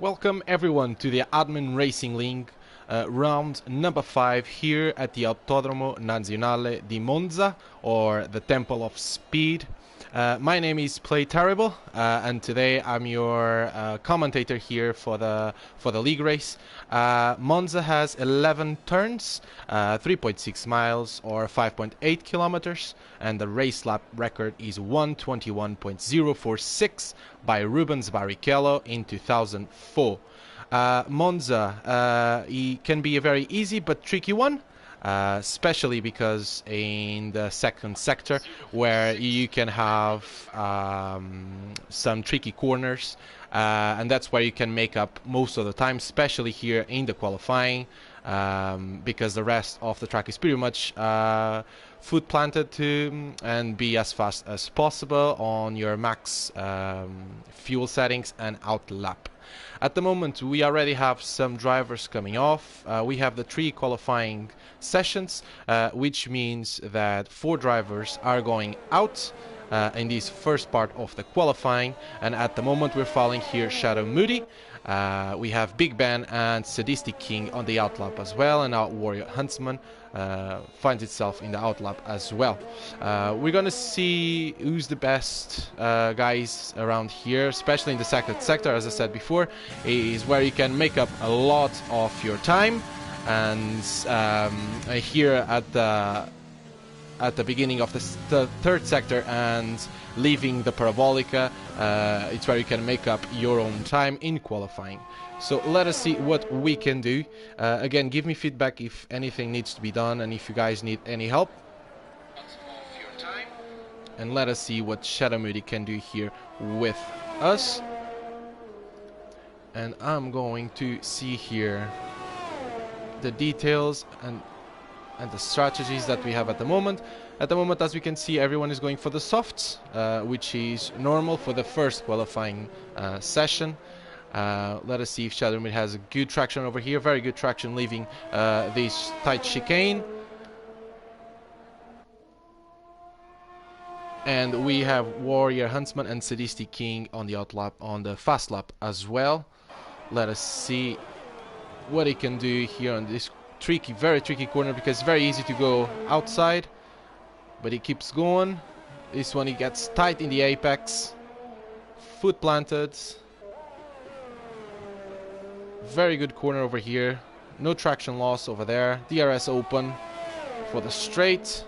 Welcome everyone to the Admin Racing League round number 5 here at the Autodromo Nazionale di Monza, or the Temple of Speed. My name is Play Terrible, and today I'm your commentator here for the league race. Monza has 11 turns, 3.6 miles or 5.8 kilometers, and the race lap record is 1:21.046 by Rubens Barrichello in 2004. Monza it can be a very easy but tricky one. Especially because in the second sector, where you can have some tricky corners, and that's where you can make up most of the time, especially here in the qualifying, because the rest of the track is pretty much foot planted to and be as fast as possible on your max fuel settings and out lap. At the moment, we already have some drivers coming off. We have the 3 qualifying sessions, which means that 4 drivers are going out in this first part of the qualifying. And at the moment, we're following here Shadow Moody. We have Big Ben and Sadistic King on the outlap as well, and our Warrior Huntsman finds itself in the outlap as well. We're gonna see who's the best guys around here, especially in the second sector. As I said before, is where you can make up a lot of your time, and here at the beginning of the third sector and leaving the Parabolica, it's where you can make up your own time in qualifying. So let us see what we can do. Again, give me feedback if anything needs to be done and if you guys need any help. And let us see what Shadow Moody can do here with us. And I'm going to see here the details and the strategies that we have at the moment. At the moment, as we can see, everyone is going for the softs, which is normal for the first qualifying session. Let us see if Shadow Moody has a good traction over here. Very good traction leaving this tight chicane. And we have Warrior Huntsman and Sadistic King on the outlap, on the fast lap as well. Let us see what he can do here on this tricky, very tricky corner, because it's very easy to go outside, but he keeps going. This one he gets tight in the apex, foot planted. Very good corner over here, no traction loss over there. DRS open for the straight.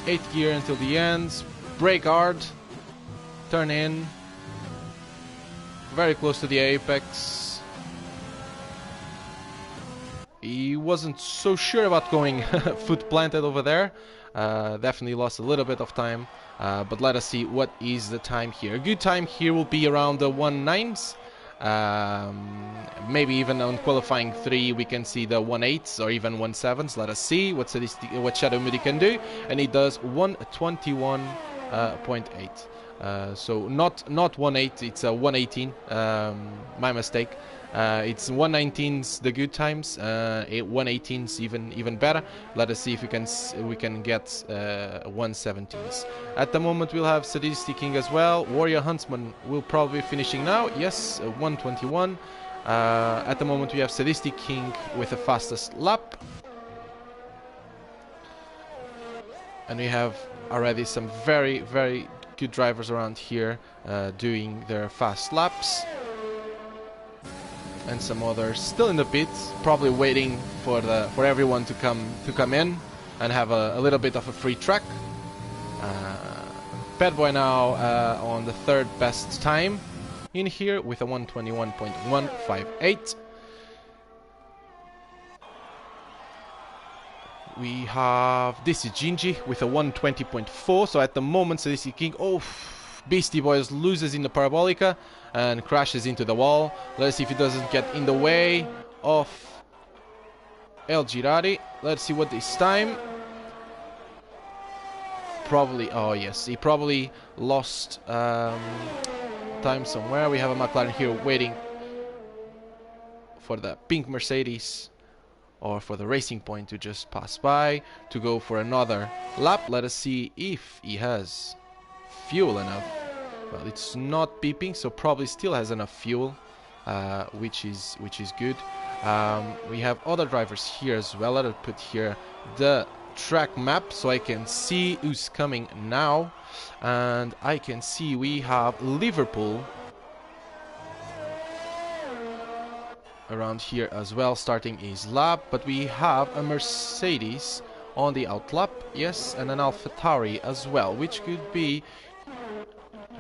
8th gear until the end, brake hard, turn in, very close to the apex. He wasn't so sure about going foot planted over there. Definitely lost a little bit of time, but let us see what is the time here. A good time here will be around the 1.9s. Maybe even on qualifying 3 we can see the 1.8s or even 1.7s. Let us see what Shadow Moody can do, and he does 1:21.8. So not 1.8, it's a 1:18. My mistake. It's 1:19s the good times, 1:18s even better. Let us see if we can get 1:17s. At the moment we'll have Sadistic King as well. Warrior Huntsman will probably be finishing now. Yes, 1:21. At the moment we have Sadistic King with the fastest lap, and we have already some very good drivers around here doing their fast laps. And some others still in the pits, probably waiting for everyone to come in and have a little bit of a free track. Bad Boy now on the 3rd best time in here with a 1:21.158. We have this is Gingy with a 1:20.4. So at the moment, Sadistic King, Beastie Boys loses in the Parabolica and crashes into the wall. Let's see if he doesn't get in the way of El Girardi. Let's see what this time. Probably, oh yes, he probably lost time somewhere. We have a McLaren here waiting for the pink Mercedes or for the Racing Point to just pass by to go for another lap. Let us see if he has fuel enough Well, it's not beeping, so probably still has enough fuel, which is good. We have other drivers here as well. I'll put here the track map so I can see who's coming now, and I can see we have Liverpool around here as well, starting his lap, but we have a Mercedes on the out lap, yes, and an AlphaTauri as well, which could be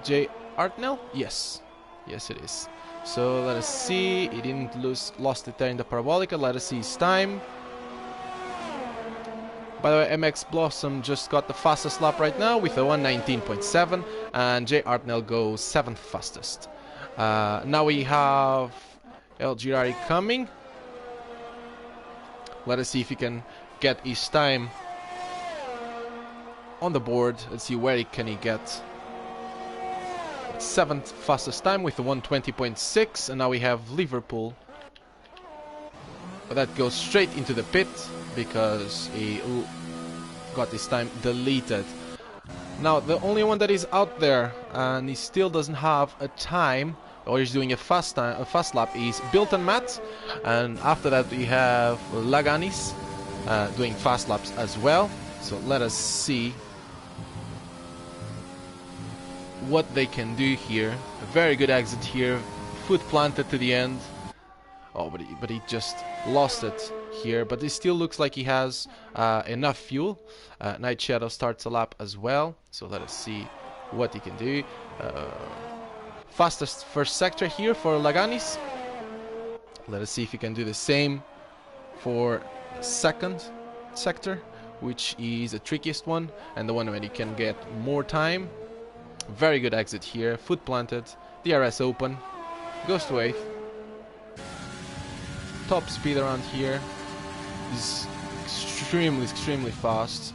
J. Artnell? Yes, yes it is. So let us see, he didn't lost it there in the Parabolica. Let us see his time. By the way, MX Blossom just got the fastest lap right now with a 1:19.7, and J. Artnell goes 7th fastest. Now we have El Girari coming. Let us see if he can get his time on the board. Let's see where can he get. 7th fastest time with a 1:20.6, and now we have Liverpool. But that goes straight into the pit because he got his time deleted. Now the only one that is out there and he still doesn't have a time, or he's doing a fast lap, is Bilton Matt, and after that we have Laganis doing fast laps as well. So let us see what they can do here. A very good exit here, foot planted to the end. Oh, but he just lost it here, but it still looks like he has enough fuel. Night Shadow starts a lap as well, so let us see what he can do. Fastest first sector here for Laganis. Let us see if he can do the same for second sector, which is the trickiest one and the one where you can get more time. Very good exit here, foot planted, DRS open, goes to 8th. Top speed around here is extremely fast.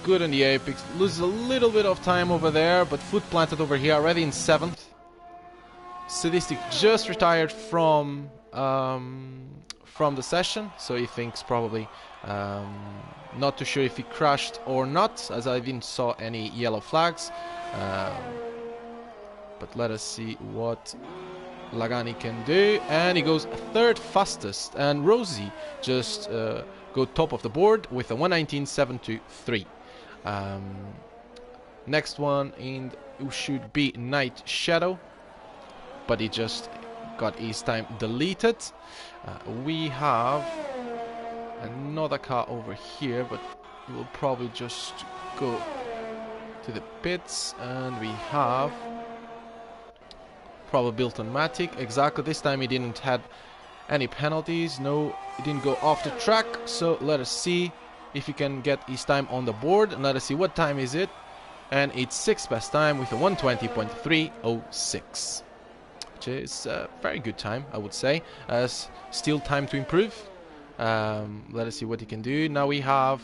Good on the apex, loses a little bit of time over there, but foot planted over here, already in 7th. Sadistic just retired from the session, so he thinks probably not too sure if he crashed or not, as I didn't saw any yellow flags. But let us see what Lagani can do, and he goes 3rd fastest, and Rosie just go top of the board with a 1:19.723. Next one in who should be Night Shadow, but he just got his time deleted. We have another car over here, but he will probably just go to the pits, and we have probably Bilton Matic. Exactly, this time he didn't had any penalties. No, he didn't go off the track, so let us see if he can get his time on the board, and let us see what time is it. And it's 6th best time with a 1:20.306, which is a very good time, I would say. Still time to improve. Let us see what he can do. Now we have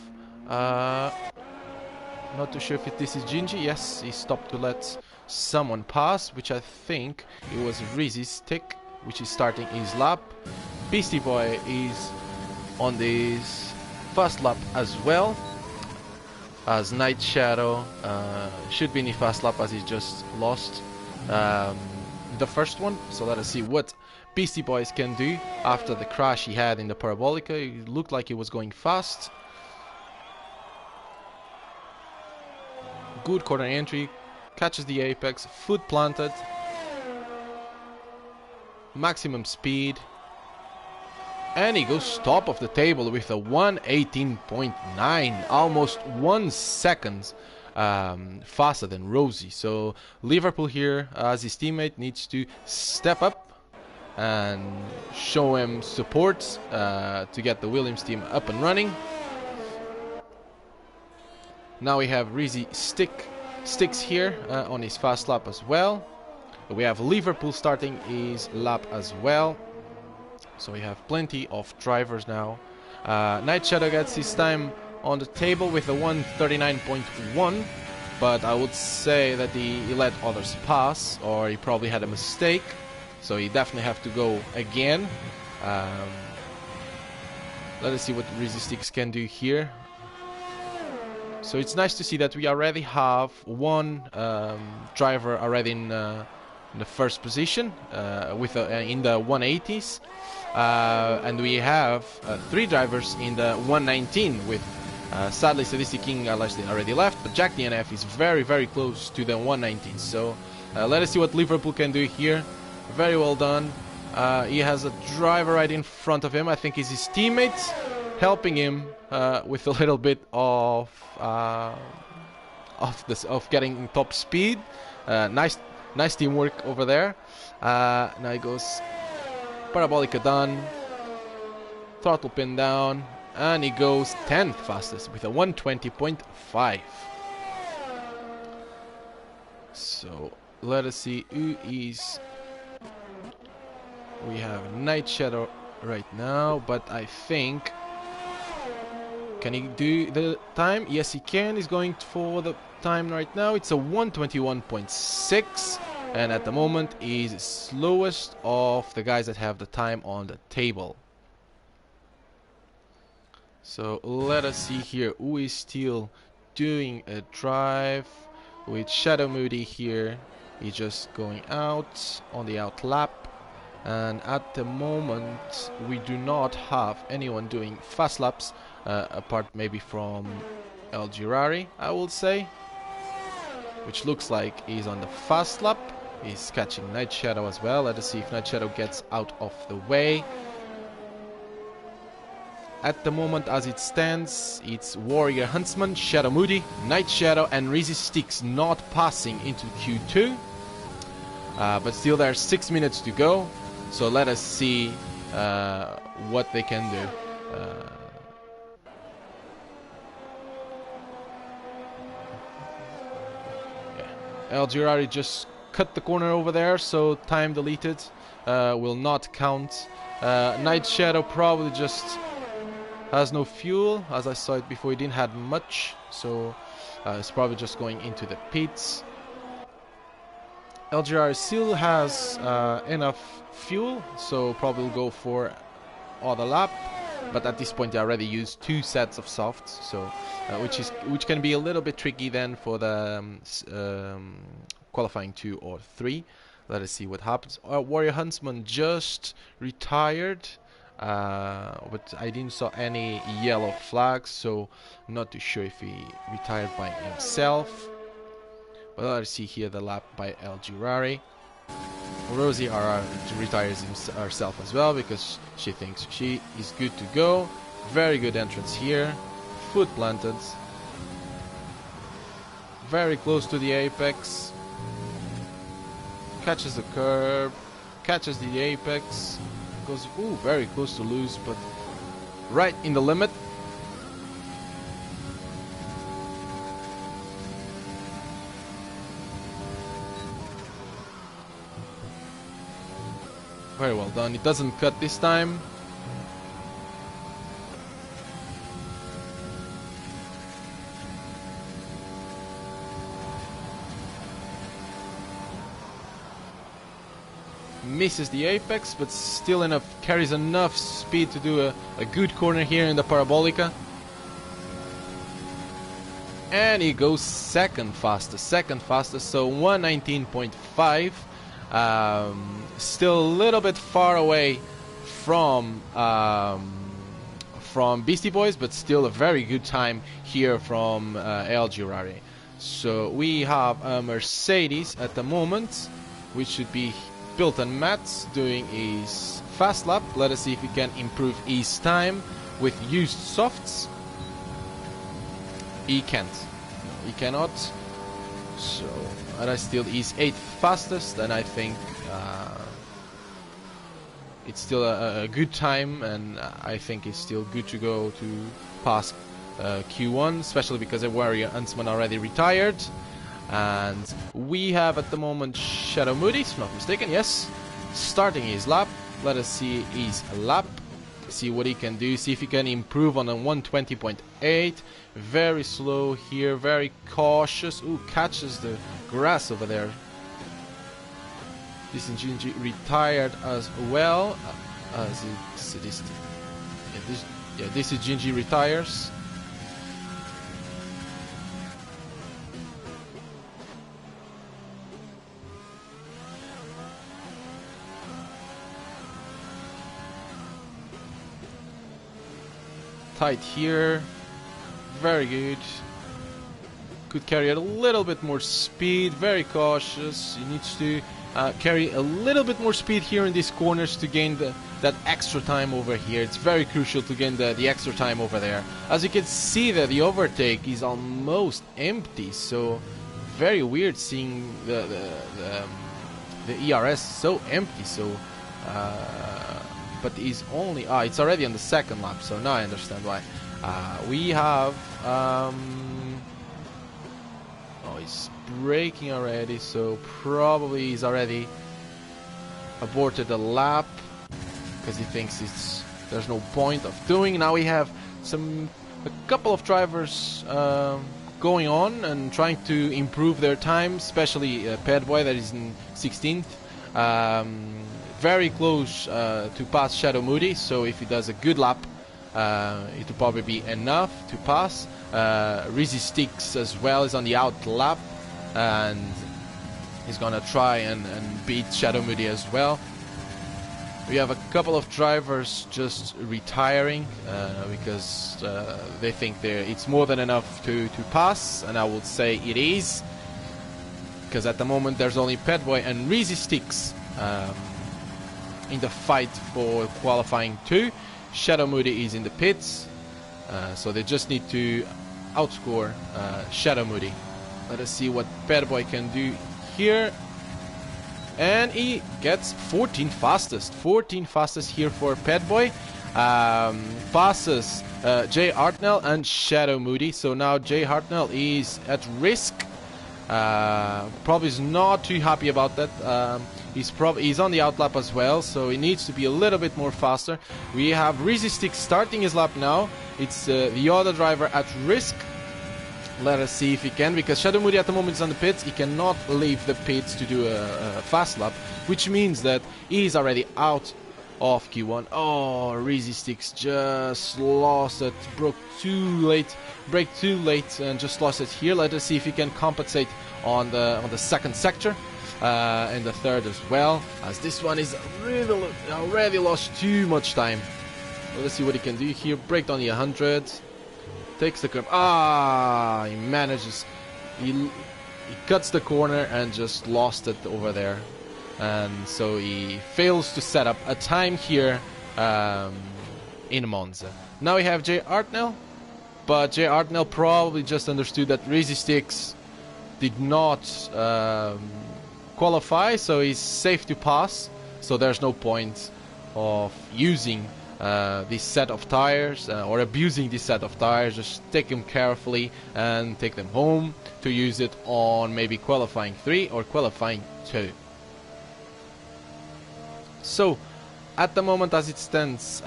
not too sure if this is Gingy. Yes, he stopped to let someone pass, which I think it was Rizzy's stick, which is starting his lap. Beastie Boy is on this first lap as well, as Night Shadow should be in the first lap, as he just lost the first one. So let us see what Beastie Boys can do after the crash he had in the Parabolica. It looked like he was going fast. Good corner entry, catches the apex, foot planted, maximum speed, and he goes top of the table with a 1:18.9, almost 1 second faster than Rosie. So Liverpool here, as his teammate, needs to step up and show him support to get the Williams team up and running. Now we have Rizzy sticks here on his fast lap as well. We have Liverpool starting his lap as well. So we have plenty of drivers now. Night Shadow gets his time on the table with a 1:39.1, but I would say that he let others pass, or he probably had a mistake. So he definitely have to go again. Let us see what Rizzy Sticks can do here. So it's nice to see that we already have one driver already in the first position with in the 180s, and we have 3 drivers in the 119 with sadly Sadistic King already left, but Jack DNF is very close to the 119. So let us see what Liverpool can do here. Very well done. He has a driver right in front of him. I think it's his teammates helping him with a little bit of getting top speed. Nice teamwork over there. Now he goes Parabolica done, throttle pin down, and he goes 10th fastest with a 120.5. So let us see who is. We have Night Shadow right now, but I think, can he do the time? Yes, he can. He's going for the time right now. It's a 121.6, and at the moment he's slowest of the guys that have the time on the table. So let us see here who is still doing a drive with Shadow Moody here. He's just going out on the out lap. And at the moment we do not have anyone doing fast laps apart maybe from El Girari, I will say, which looks like he's on the fast lap. He's catching Night Shadow as well. Let us see if Night Shadow gets out of the way. At the moment as it stands, it's Warrior Huntsman, Shadow Moody, Night Shadow and Resistix not passing into Q2, but still there's 6 minutes to go. So let us see what they can do. El Girari just cut the corner over there, so time deleted will not count. Night Shadow probably just has no fuel, as I saw it before. He didn't have much, so it's probably just going into the pits. El Girari still has enough fuel, so probably will go for other lap, but at this point they already used 2 sets of softs, so which can be a little bit tricky then for the qualifying 2 or 3. Let us see what happens. Warrior Huntsman just retired, but I didn't saw any yellow flags, so I'm not too sure if he retired by himself. Well, let's see here the lap by El Girari. Rosie RR retires herself as well because she thinks she is good to go. Very good entrance here. Foot planted. Very close to the apex. Catches the curb. Catches the apex. Goes very close to lose, but right in the limit. Very well done. It doesn't cut this time. Misses the apex, but still carries enough speed to do a good corner here in the Parabolica. And he goes second fastest, so 119.5. Still a little bit far away from Beastie Boys, but still a very good time here from El Girari. So we have a Mercedes at the moment, which should be Bilton Mats doing his fast lap. Let us see if he can improve his time with used softs. He can't. No, he cannot. So that still is 8th fastest, and I think it's still a good time, and I think it's still good to go to pass Q1, especially because the Warrior Huntsman already retired. And we have at the moment Shadow Moody, if not mistaken, yes, starting his lap. Let us see his lap, see what he can do, see if he can improve on a 120.8. Very slow here, very cautious. Catches the grass over there. This is Gingy retired as well. This is Gingy retires. tight here. Very good. Could carry a little bit more speed. Very cautious. He needs to carry a little bit more speed here in these corners to gain that extra time over here. It's very crucial to gain the extra time over there. As you can see that the overtake is almost empty, so very weird seeing the ERS so empty. So but he's only it's already on the second lap, so now I understand why. We have he's braking already, so probably he's already aborted the lap because he thinks there's no point of doing. Now we have a couple of drivers going on and trying to improve their time, especially Padboy that is in 16th. Very close to pass Shadow Moody, so if he does a good lap, it will probably be enough to pass. Rizzy Sticks as well is on the out lap, and he's gonna try and beat Shadow Moody as well. We have a couple of drivers just retiring because they think it's more than enough to pass, and I would say it is, because at the moment there's only Padboy and Rizzy Sticks in the fight for qualifying 2. Shadow Moody is in the pits, so they just need to outscore Shadow Moody. Let us see what Padboy can do here. And he gets 14 fastest. 14 fastest here for Padboy. Passes Jay Hartnell and Shadow Moody. So now Jay Hartnell is at risk. Probably is not too happy about that. He's on the outlap as well, so he needs to be a little bit more faster. We have Rizzy Sticks starting his lap now. It's the other driver at risk. Let us see if he can, because Shadow Moody at the moment is on the pits. He cannot leave the pits to do a fast lap, which means that he's already out of Q1. Oh, Rizzy Sticks just lost it. Brake too late, and just lost it here. Let us see if he can compensate on the second sector. And the third as well, as this one is really already lost too much time. Let's see what he can do here. Braked on the 100, takes the curve. He manages. He cuts the corner and just lost it over there, and so he fails to set up a time here in Monza. Now we have Jay Hartnell, but Jay Hartnell probably just understood that Rizzy Sticks did not qualify, so he's safe to pass, so there's no point of using this set of tires or abusing this set of tires. Just take them carefully and take them home to use it on maybe qualifying 3 or qualifying 2. So at the moment as it stands,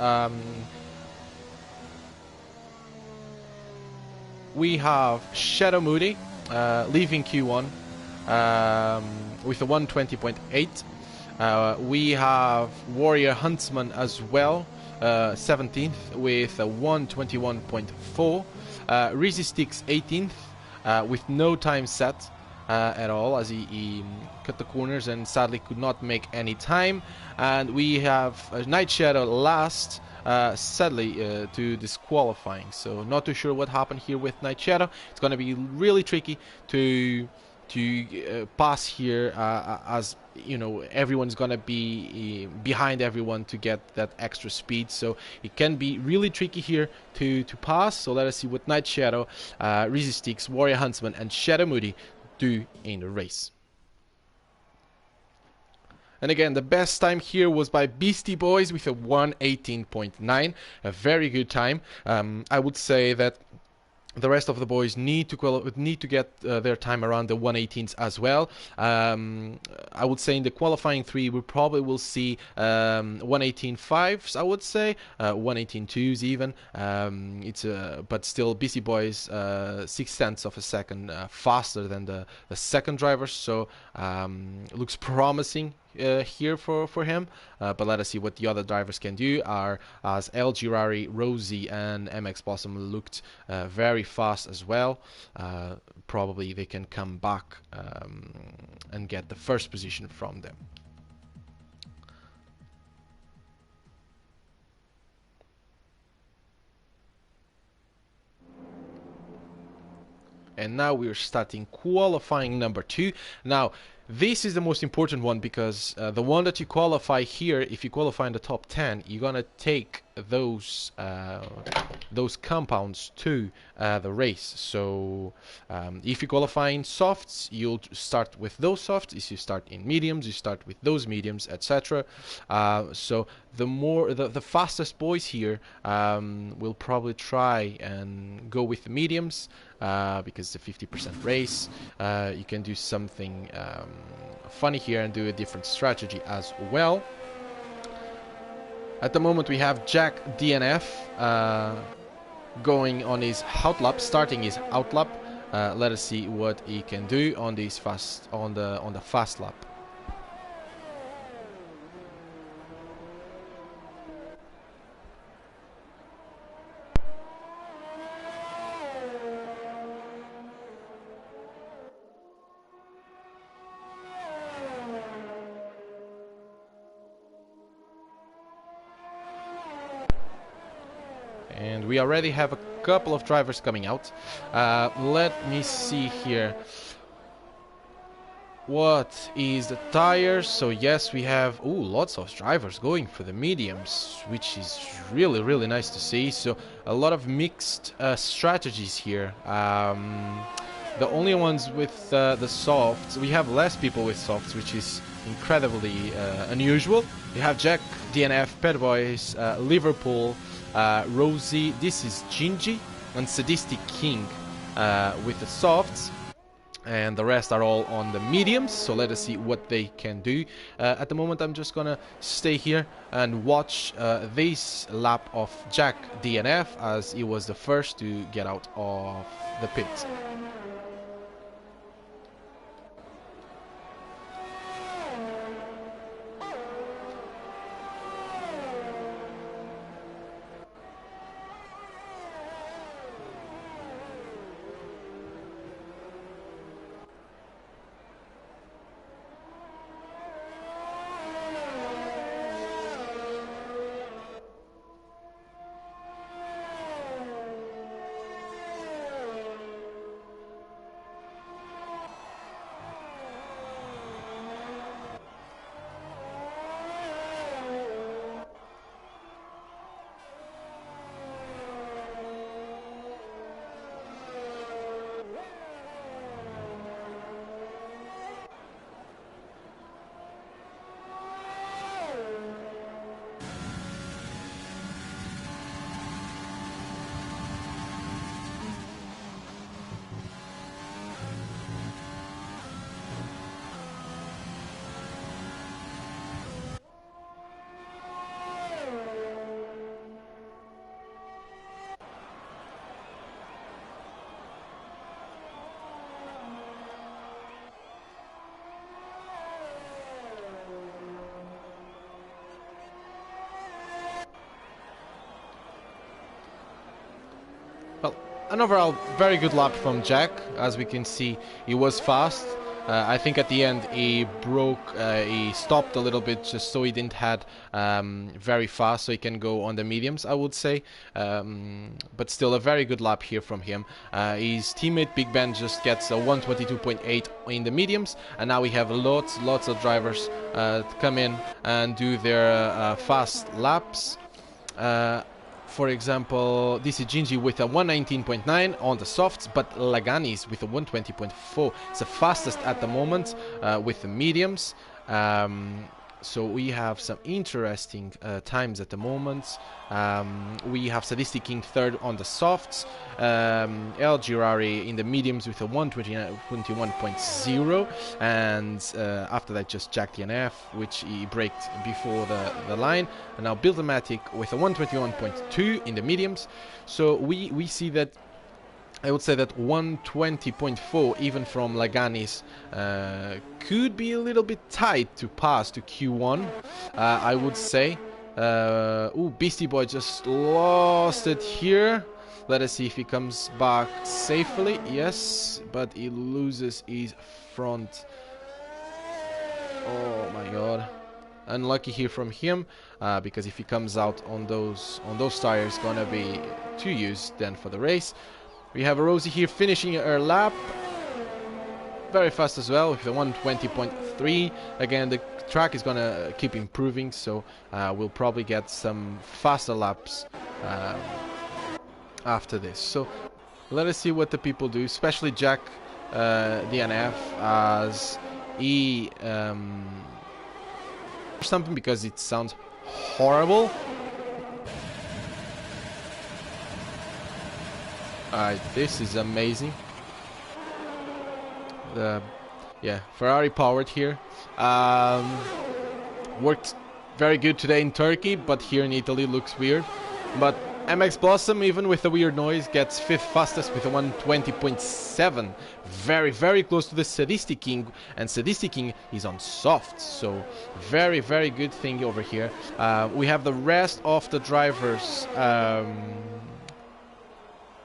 we have Shadow Moody leaving Q1 with a 120.8. We have Warrior Huntsman as well, 17th with a 121.4. Rizzy Sticks 18th with no time set at all, as he cut the corners and sadly could not make any time. And we have Night Shadow last, sadly to disqualifying. So not too sure what happened here with Night Shadow. It's going to be really tricky to pass here, as you know, everyone's gonna be behind everyone to get that extra speed, so it can be really tricky here to pass. So let us see what Night Shadow, Rizzy Sticks, Warrior Huntsman and Shadow Moody do in the race. And again, the best time here was by Beastie Boys with a 118.9, a very good time. I would say that the rest of the boys need to get their time around the 118s as well. I would say in the qualifying 3 we probably will see 118.5s, I would say 118.2s even. But still Beastie Boys 0.6 of a second faster than the second driver, so looks promising here for him, but let us see what the other drivers can do. As El Girari, Rosie and MX Blossom looked very fast as well. Probably they can come back and get the first position from them. and now we're starting qualifying number 2. Now this is the most important one, because the one that you qualify here, if you qualify in the top 10, you're gonna take those compounds to the race. So if you qualify in softs, you'll start with those softs. If you start in mediums, you start with those mediums, etc. So the fastest boys here will probably try and go with the mediums, because it's a 50% race. You can do something funny here and do a different strategy as well. At the moment we have Jack DNF going on his outlap, starting his outlap. Let us see what he can do on the fast lap. And we already have a couple of drivers coming out. Let me see here. What is the tires? So yes, we have lots of drivers going for the mediums, which is really, really nice to see. So a lot of mixed strategies here. The only ones with the softs, we have less people with softs, which is incredibly unusual. You have Jack, DNF, Pet Boys, Liverpool, Rosie, this is Gingy, and Sadistic King with the softs, and the rest are all on the mediums. So let us see what they can do. At the moment I'm just gonna stay here and watch this lap of Jack DNF, as he was the first to get out of the pit. Well, an overall very good lap from Jack. As we can see, he was fast. I think at the end he stopped a little bit just so he didn't had very fast, so he can go on the mediums, I would say. But still a very good lap here from him. His teammate Big Ben just gets a 122.8 in the mediums, and now we have lots of drivers come in and do their fast laps. For example, this is Gingy with a 119.9 on the softs, but Laganis with a 120.4. It's the fastest at the moment with the mediums. So we have some interesting times at the moment. We have Sadistic King third on the softs, El Girari in the mediums with a 121.0, and after that just Jack DNF, which he braked before the line, and now Buildomatic with a 121.2 in the mediums. So we see that I would say that 120.4 even from Laganis could be a little bit tight to pass to Q1, I would say. Beastie Boy just lost it here. Let us see if he comes back safely. Yes, but he loses his front. Oh my god. Unlucky here from him, because if he comes out on those tires, gonna be too used then for the race. We have Rosie here finishing her lap. Very fast as well with the 120.3. Again, the track is gonna keep improving, so we'll probably get some faster laps after this. So let us see what the people do, especially Jack DNF, as he something, because it sounds horrible. Alright, this is amazing. Yeah, Ferrari powered here. Worked very good today in Turkey, but here in Italy looks weird. But MX Blossom, even with the weird noise, gets 5th fastest with a 120.7. Very, very close to the Sadistic King, and Sadistic King is on soft, so very, very good thing over here. We have the rest of the drivers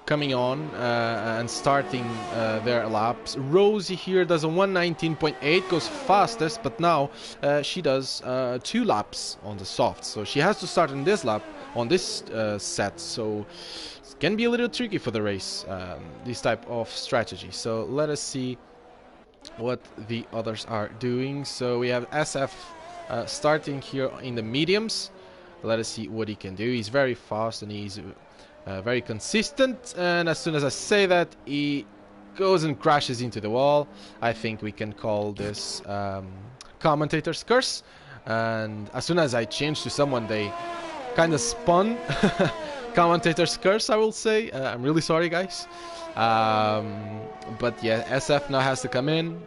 coming on and starting their laps. Rosie here does a 119.8, goes fastest, but now she does 2 laps on the soft, so she has to start in this lap on this set, so it can be a little tricky for the race, this type of strategy. So let us see what the others are doing. So we have SF starting here in the mediums. Let us see what he can do. He's very fast and he's very consistent, and as soon as I say that, he goes and crashes into the wall. I think we can call this commentator's curse, and as soon as I change to someone, they kind of spun. Commentator's curse, I will say. I'm really sorry, guys. But yeah, SF now has to come in,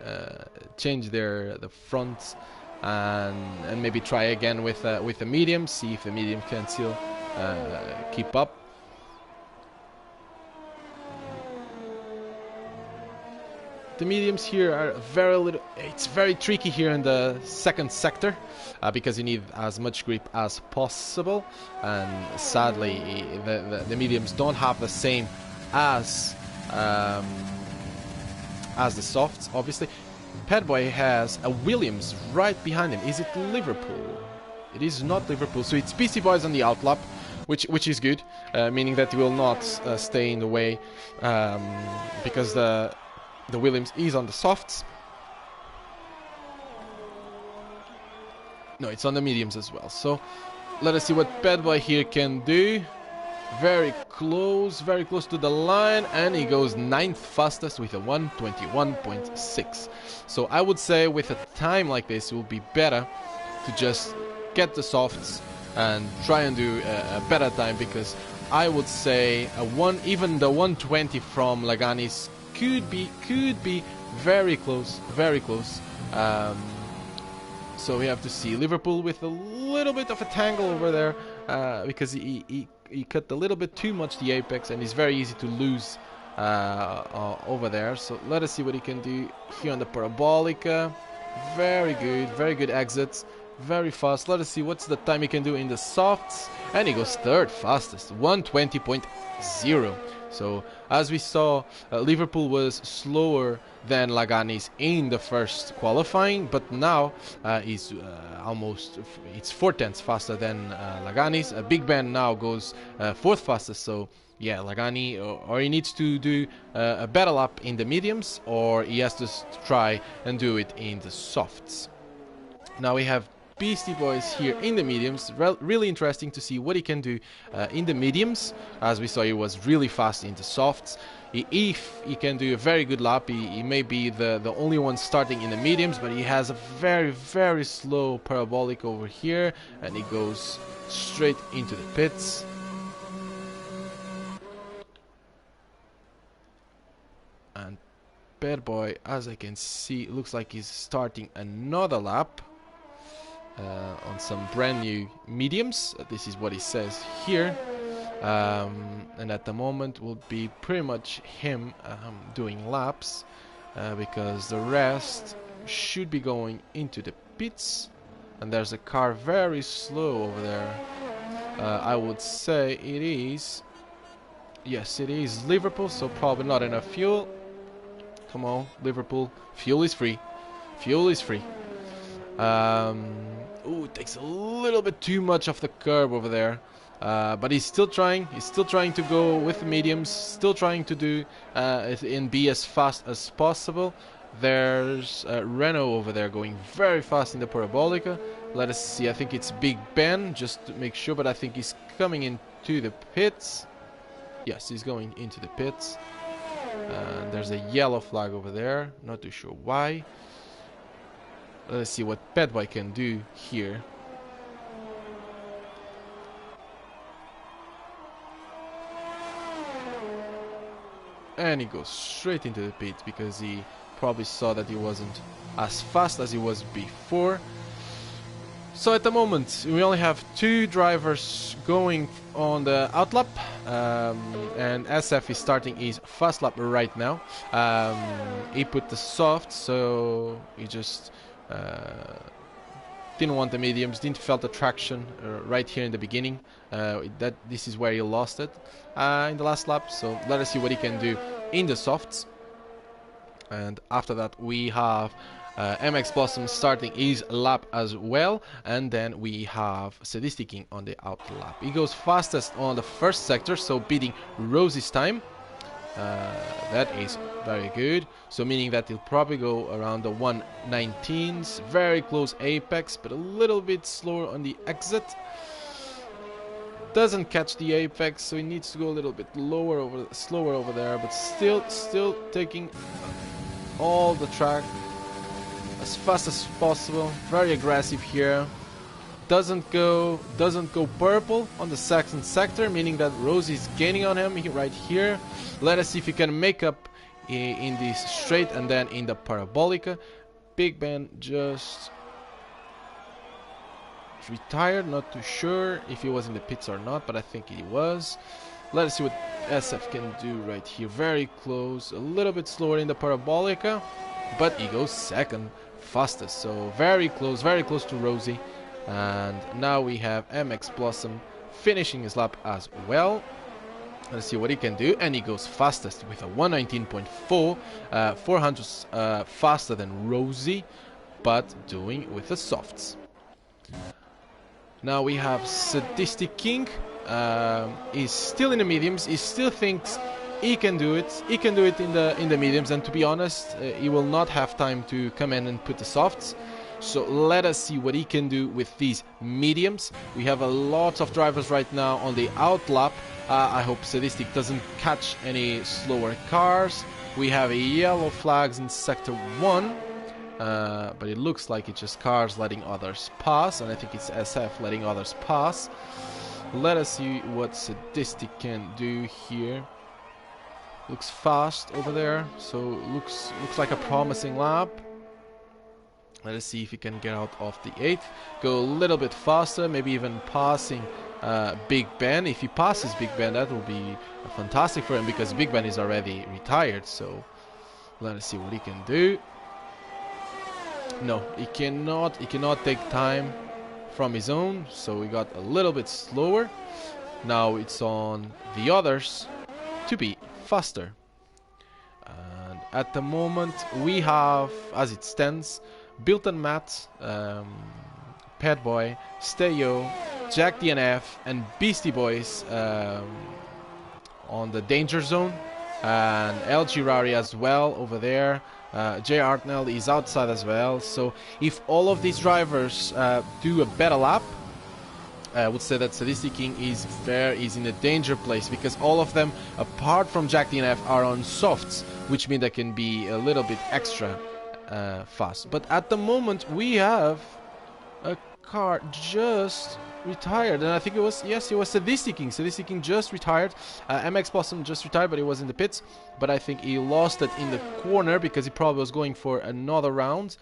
change the front, and maybe try again with the medium, see if the medium can still keep up. The mediums here are it's very tricky here in the second sector, because you need as much grip as possible, and sadly the mediums don't have the same as the softs, obviously. Padboy has a Williams right behind him. Is it Liverpool? It is not Liverpool, so it's PC Boys on the outlap, which is good, meaning that he will not stay in the way, because the Williams is on the softs. No, it's on the mediums as well. So let us see what Padboy here can do. Very close to the line, and he goes 9th fastest with a 121.6. So I would say with a time like this, it will be better to just get the softs and try and do a better time, because I would say even the 120 from Laganis could be very close, so we have to see. Liverpool with a little bit of a tangle over there, because he cut a little bit too much the apex, and it's very easy to lose over there. So let us see what he can do here on the Parabolica. Very good exits, very fast. Let us see what's the time he can do in the softs, and he goes 3rd fastest, 120.0. So as we saw, Liverpool was slower than Laganis in the first qualifying, but now he's it's 4/10 faster than Laganis. Big Ben now goes 4th fastest, so yeah, Lagani or he needs to do a better lap in the mediums, or he has to try and do it in the softs. Now we have Beastie Boys here in the mediums. Really interesting to see what he can do in the mediums. As we saw, he was really fast in the softs. If he can do a very good lap, he may be the only one starting in the mediums, but he has a very slow parabolic over here, and he goes straight into the pits. And Padboy, as I can see, looks like he's starting another lap on some brand new mediums. This is what he says here, and at the moment will be pretty much him doing laps, because the rest should be going into the pits, and there's a car very slow over there. I would say it is, yes, it is Liverpool, so probably not enough fuel. Come on, Liverpool, fuel is free. Ooh, it takes a little bit too much of the curb over there. But he's still trying. He's still trying to go with the mediums. Still trying to do and be as fast as possible. There's Renault over there going very fast in the Parabolica. Let us see. I think it's Big Ben, just to make sure. But I think he's coming into the pits. Yes, he's going into the pits. There's a yellow flag over there. Not too sure why. Let's see what Petboy can do here. And he goes straight into the pit because he probably saw that he wasn't as fast as he was before. So at the moment we only have 2 drivers going on the outlap, and SF is starting his fast lap right now. He put the soft, so he just didn't want the mediums, didn't felt the traction right here in the beginning. This is where he lost it in the last lap, so let us see what he can do in the softs. And after that we have MX Blossom starting his lap as well, and then we have Sadistic King on the out lap. He goes fastest on the first sector, so beating Rosie's time. That is very good, so meaning that he'll probably go around the 119s, very close apex, but a little bit slower on the exit. Doesn't catch the apex, so he needs to go a little bit slower over there, but still taking all the track as fast as possible. Very aggressive here. Doesn't go purple on the second sector, meaning that Rosie's gaining on him right here. Let us see if he can make up in this straight and then in the Parabolica. Big Ben just retired, not too sure if he was in the pits or not, but I think he was. Let us see what SF can do right here. Very close, a little bit slower in the Parabolica, but he goes second fastest, so very close to Rosie. And now we have MX Blossom finishing his lap as well. Let's see what he can do, and he goes fastest with a 119.4, 400 faster than Rosie, but doing with the softs. Now we have Sadistic King. He's still in the mediums. He still thinks he can do it. He can do it in the mediums, and to be honest, he will not have time to come in and put the softs. So let us see what he can do with these mediums. We have a lot of drivers right now on the out lap. I hope Sadistic doesn't catch any slower cars. We have yellow flags in sector 1. But it looks like it's just cars letting others pass, and I think it's SF letting others pass. Let us see what Sadistic can do here. Looks fast over there, so looks like a promising lap. Let us see if he can get out of the 8th. Go a little bit faster, maybe even passing Big Ben. If he passes Big Ben, that will be fantastic for him, because Big Ben is already retired. So let us see what he can do. No, he cannot take time from his own, so he got a little bit slower. Now it's on the others to be faster. And at the moment we have, as it stands, Bilton Matt, Petboy, Steyo, Jack DNF and Beastie Boys on the danger zone, and LG Rari as well over there. Jay Artnell is outside as well. So if all of these drivers do a better lap, I would say that Sadistic King is in a danger place, because all of them apart from Jack DNF are on softs, which means they can be a little bit extra fast. But at the moment we have a car just retired, and I think it was Sadistic King. Sadistic King just retired. MX Blossom just retired, but he was in the pits. But I think he lost it in the corner because he probably was going for another round,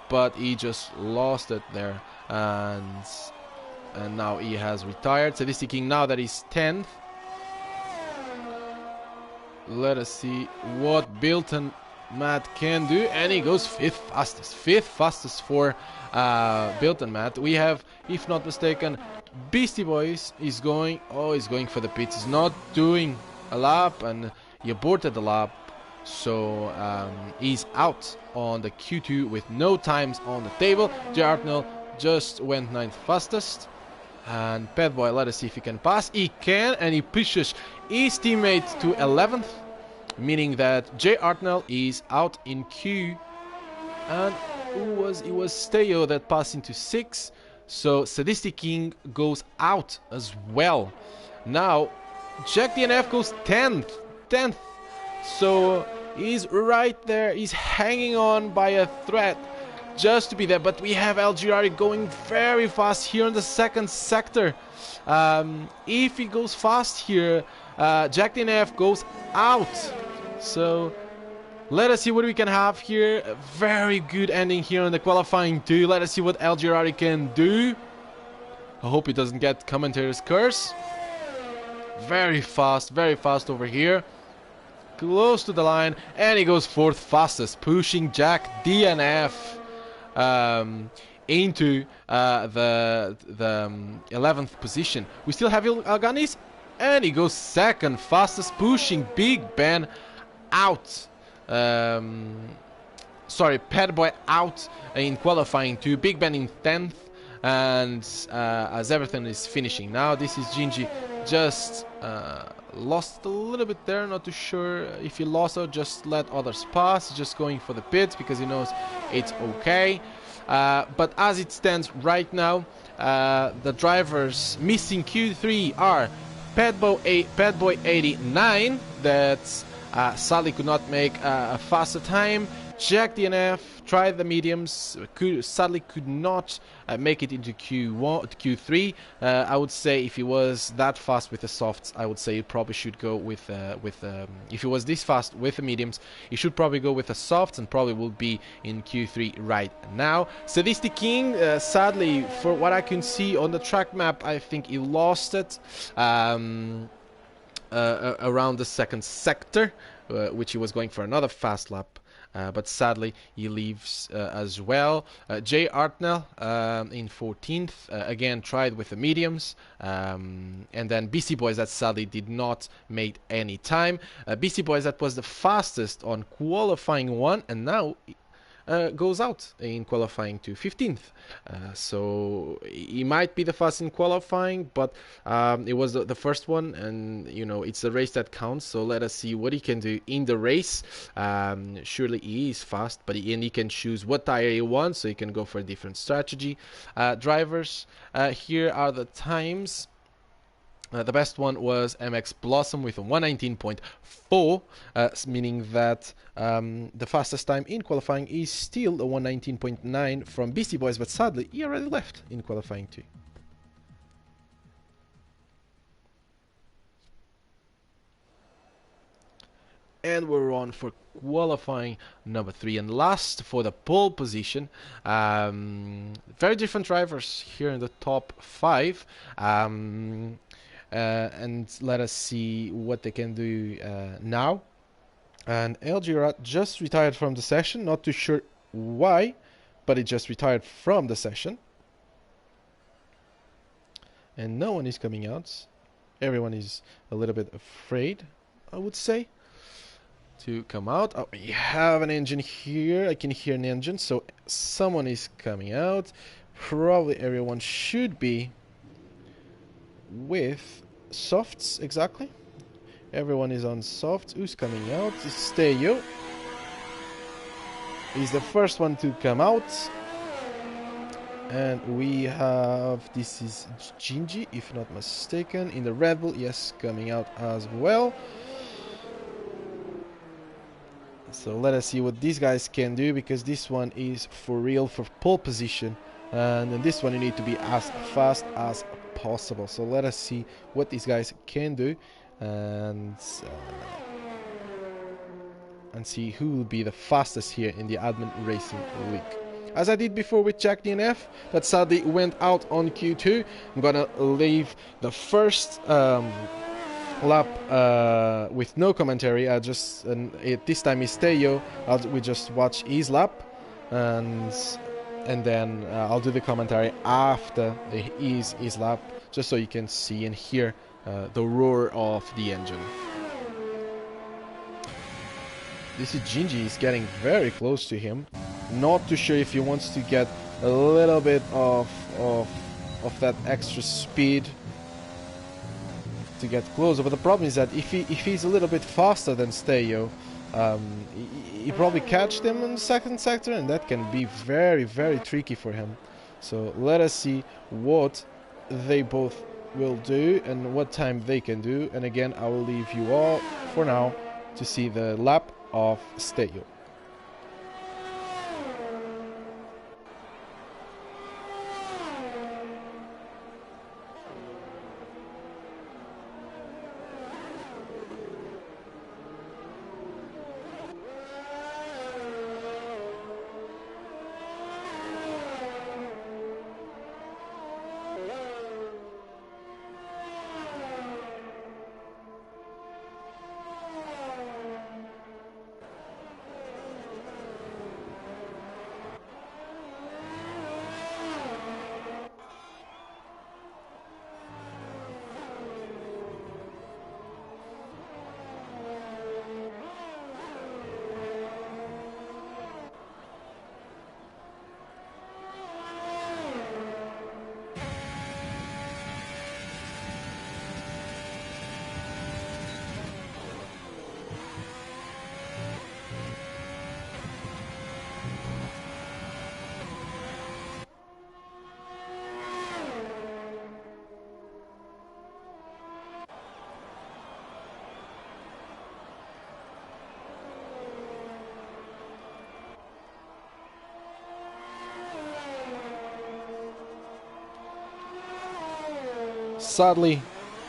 but he just lost it there, and now he has retired. Sadistic King, now that he's 10th. Let us see what Bilton Matt can do, and he goes 5th fastest for Bilton Matt. We have, if not mistaken, Beastie Boys is going for the pits. He's not doing a lap, and he aborted the lap, so he's out on the Q2 with no times on the table. J. Artnell just went 9th fastest. And Petboy, let us see if he can pass. He can, and he pushes his teammate to 11th, meaning that Jay Artnell is out in Q. And it was Steo that passed into 6th. So Sadistic King goes out as well. Now Jack DNF goes 10th. So he's right there. He's hanging on by a thread just to be there. But we have LGR going very fast here in the second sector. If he goes fast here, Jack DNF goes out. So let us see what we can have here. A very good ending here in the qualifying 2. Let us see what LGR can do. I hope he doesn't get commentator's curse. Very fast over here. Close to the line, and he goes 4th fastest, pushing Jack DNF into the 11th position. We still have Alganis, and he goes 2nd fastest, pushing Big Ben out. Sorry, Petboy out in qualifying 2, Big Ben in 10th, and as everything is finishing now, this is Gingy just lost a little bit there, not too sure if he lost or just let others pass. He's just going for the pits because he knows it's okay. But as it stands right now, the drivers missing Q3 are Petboy 89 that sadly could not make a faster time. Jack DNF tried the mediums, sadly could not make it into Q3. I would say if he was that fast with the softs, I would say he probably should go with if he was this fast with the mediums, he should probably go with the softs and probably will be in Q3 right now. Sadistic King, sadly, for what I can see on the track map, I think he lost it around the second sector, which he was going for another fast lap. But sadly he leaves as well. Jay Artnell in 14th, again tried with the mediums, and then BC Boys that sadly did not make any time. BC Boys that was the fastest on qualifying 1 and now goes out in qualifying to 15th. So he might be the fastest in qualifying, but it was the first one, and you know it's the race that counts. So let us see what he can do in the race. Surely he is fast, but he can choose what tire he wants, so he can go for a different strategy. Drivers, here are the times. The best one was MX Blossom with a 119.4, meaning that the fastest time in qualifying is still a 119.9 from BC Boys, but sadly he already left in qualifying 2. And we're on for qualifying number 3 and last for the pole position. Very different drivers here in the top 5. And let us see what they can do now. And LGR just retired from the session, not too sure why, but it just retired from the session. And no one is coming out. Everyone is a little bit afraid, I would say, to come out. Oh, we have an engine here. I can hear an engine, so someone is coming out. Probably everyone should be with softs, exactly. Everyone is on softs. Who's coming out? It's Steo. He's the first one to come out. And we have, this is Gingy, if not mistaken, in the Red Bull. Yes, coming out as well. So let us see what these guys can do, because this one is for real for pole position. And in this one you need to be as fast as possible. So let us see what these guys can do, and see who will be the fastest here in the Admin Racing League. As I did before with Jack DNF, that sadly went out on Q2. I'm gonna leave the first lap with no commentary. I just this time is Teo. We just watch his lap, and then I'll do the commentary after his lap, just so you can see and hear the roar of the engine. This is Gingy is getting very close to him. Not too sure if he wants to get a little bit of of that extra speed to get closer. But the problem is that if he's a little bit faster than Steyo, he probably catch them in the second sector, and that can be very, very tricky for him. So let us see what they both will do and what time they can do. And again, I will leave you all for now to see the lap of Steyo. Sadly,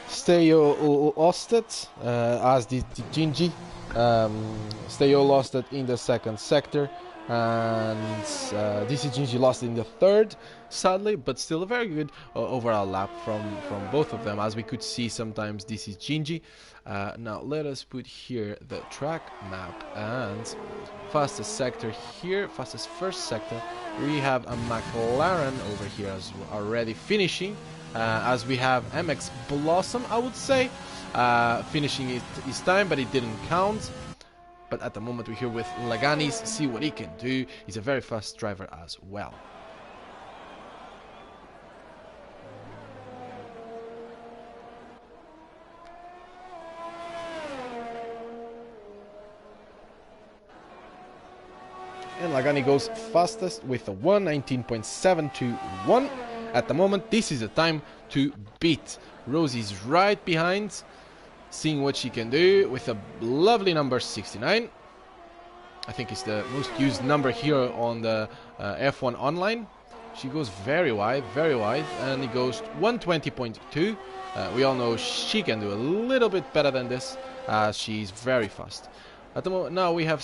Steyo lost it, as did Gingy. Steyo lost it in the second sector, and DC Gingy lost it in the third, sadly, but still a very good overall lap from both of them, as we could see sometimes DC Gingy. Now let us put here the track map, and fastest sector here, fastest first sector, we have a McLaren over here as well, already finishing. As we have MX Blossom, I would say, finishing his time, but it didn't count. But at the moment we're here with Laganis, see what he can do. He's a very fast driver as well. And Lagani goes fastest with a 1:19.721. At the moment, this is the time to beat. Rosie's right behind, seeing what she can do with a lovely number 69. I think it's the most used number here on the F1 Online. She goes very wide, and it goes 1:20.2. We all know she can do a little bit better than this, as she's very fast. At the moment, now we have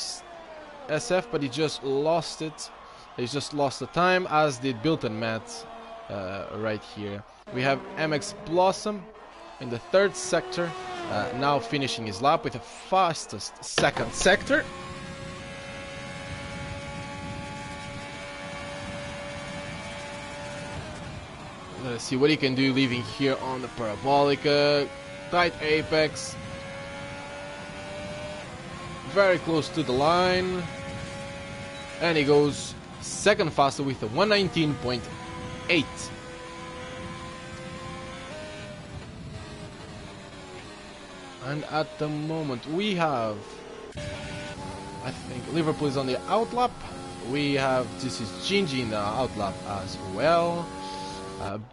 SF, but he just lost it. He's just lost the time, as did Bilton Matt. Right here we have MX Blossom in the third sector, now finishing his lap with the fastest second sector. Let's see what he can do, leaving here on the Parabolica. Tight apex, very close to the line, and he goes second faster with a 1:19.8. And at the moment we have, I think Liverpool is on the outlap. We have, this is Gingy in the outlap as well.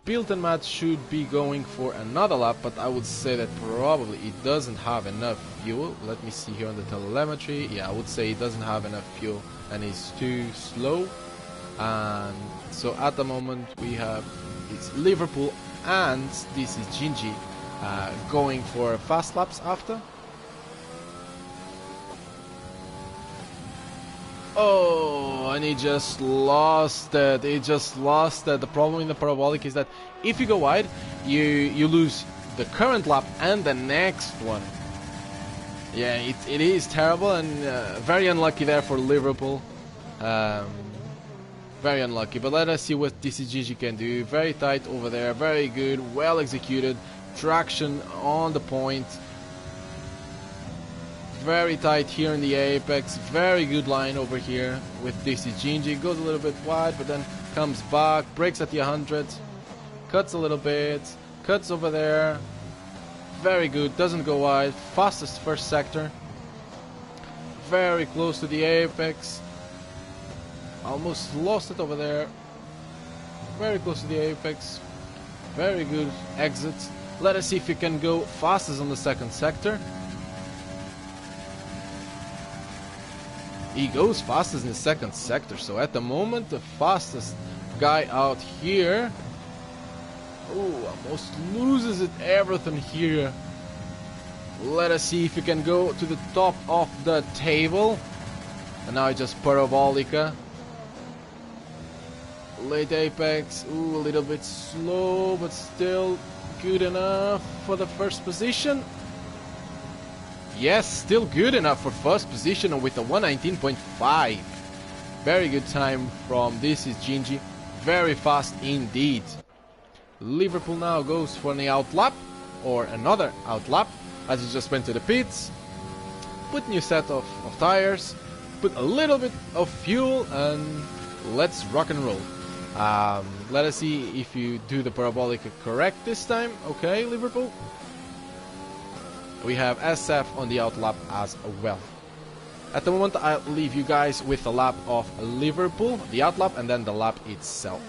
Bilton Matt should be going for another lap, but I would say that probably it doesn't have enough fuel. Let me see here on the telemetry. Yeah, I would say it doesn't have enough fuel and is too slow. And so at the moment we have, it's Liverpool and this is Gingy going for fast laps after. Oh, and he just lost it. He just lost it. The problem in the parabolic is that if you go wide, you lose the current lap and the next one. Yeah, it is terrible, and very unlucky there for Liverpool. Very unlucky, but let us see what DCGG can do. Very tight over there, very good, well executed, traction on the point. Very tight here in the apex, very good line over here with DCGG. Goes a little bit wide, but then comes back, breaks at the 100, cuts a little bit, cuts over there. Very good, doesn't go wide. Fastest first sector. Very close to the apex. Almost lost it over there. Very close to the apex. Very good exit. Let us see if he can go fastest on the second sector. He goes fastest in the second sector, so at the moment the fastest guy out here. Oh, almost loses it everything here. Let us see if he can go to the top of the table. And now just Parabolica. Late apex, ooh, a little bit slow, but still good enough for the first position. Yes, still good enough for first position with a 119.5. Very good time from This Is Gingy. Very fast indeed. Liverpool now goes for an outlap, or another outlap, as he just went to the pits. Put new set of tires, put a little bit of fuel, and let's rock and roll. Let us see if you do the Parabolica correct this time. Okay, Liverpool. We have SF on the outlap as well. At the moment, I'll leave you guys with the lap of Liverpool, the outlap, and then the lap itself.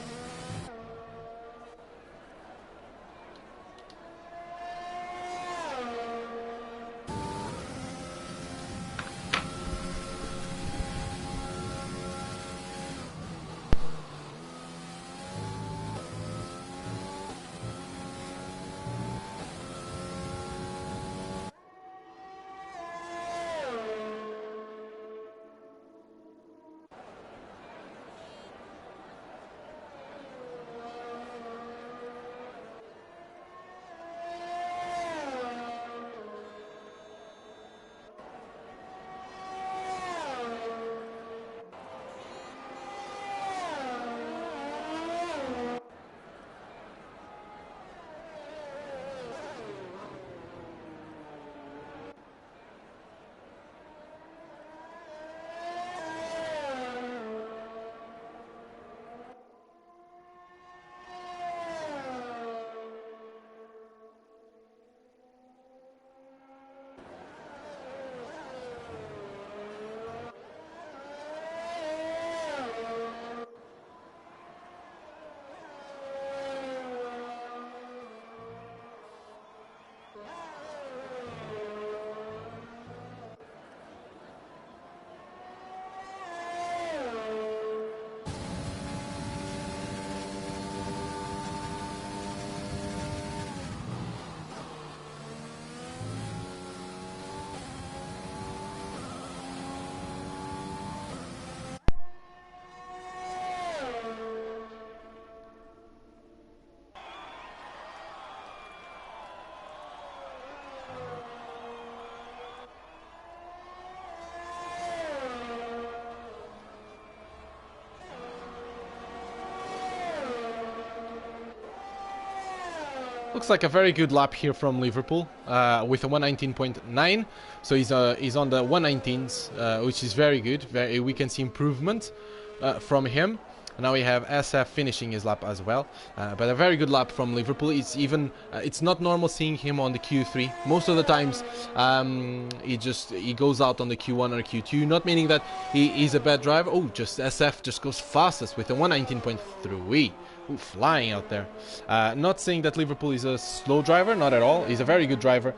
Looks like a very good lap here from Liverpool with a 119.9. So he's on the 119s, which is very good. We can see improvement from him. Now we have SF finishing his lap as well, but a very good lap from Liverpool. It's not normal seeing him on the Q3. Most of the times he goes out on the Q1 or Q2, not meaning that he's a bad driver. Oh, just SF just goes fastest with a 119.3. Ooh, flying out there. Not saying that Liverpool is a slow driver, not at all. He's a very good driver,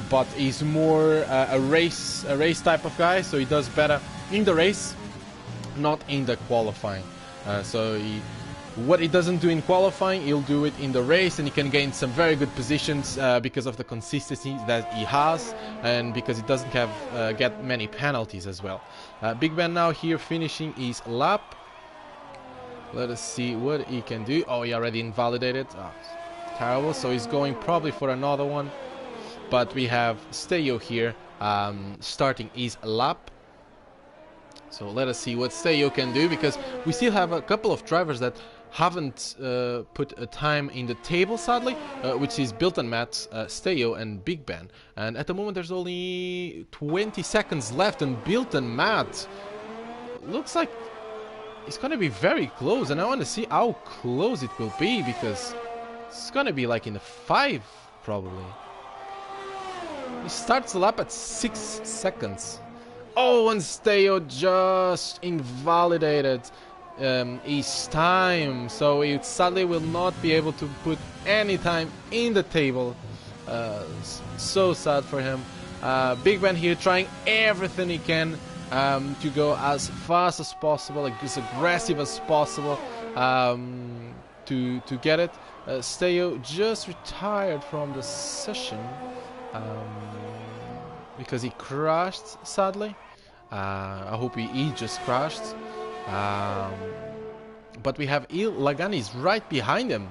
but he's more a race type of guy, so he does better in the race, not in the qualifying. What he doesn't do in qualifying, he'll do it in the race, and he can gain some very good positions because of the consistency that he has, and because he doesn't get many penalties as well. Big Ben now here finishing his lap. Let us see what he can do. Oh, he already invalidated. Oh, terrible. So he's going probably for another one. But we have Steyo here starting his lap. So let us see what Steyo can do, because we still have a couple of drivers that haven't put a time in the table, sadly, which is Bilton Matt, Steyo, and Big Ben. And at the moment there's only 20 seconds left, and Bilton Matt looks like it's going to be very close, and I want to see how close it will be, because It's gonna be like in the 5, probably. He starts the lap at 6 seconds. Oh, and Steo just invalidated his time, so he sadly will not be able to put any time in the table. So sad for him. Big Ben here trying everything he can to go as fast as possible, as aggressive as possible to get it. Steo just retired from the session because he crashed, sadly. I hope he just crashed. But we have Il Lagani's right behind him.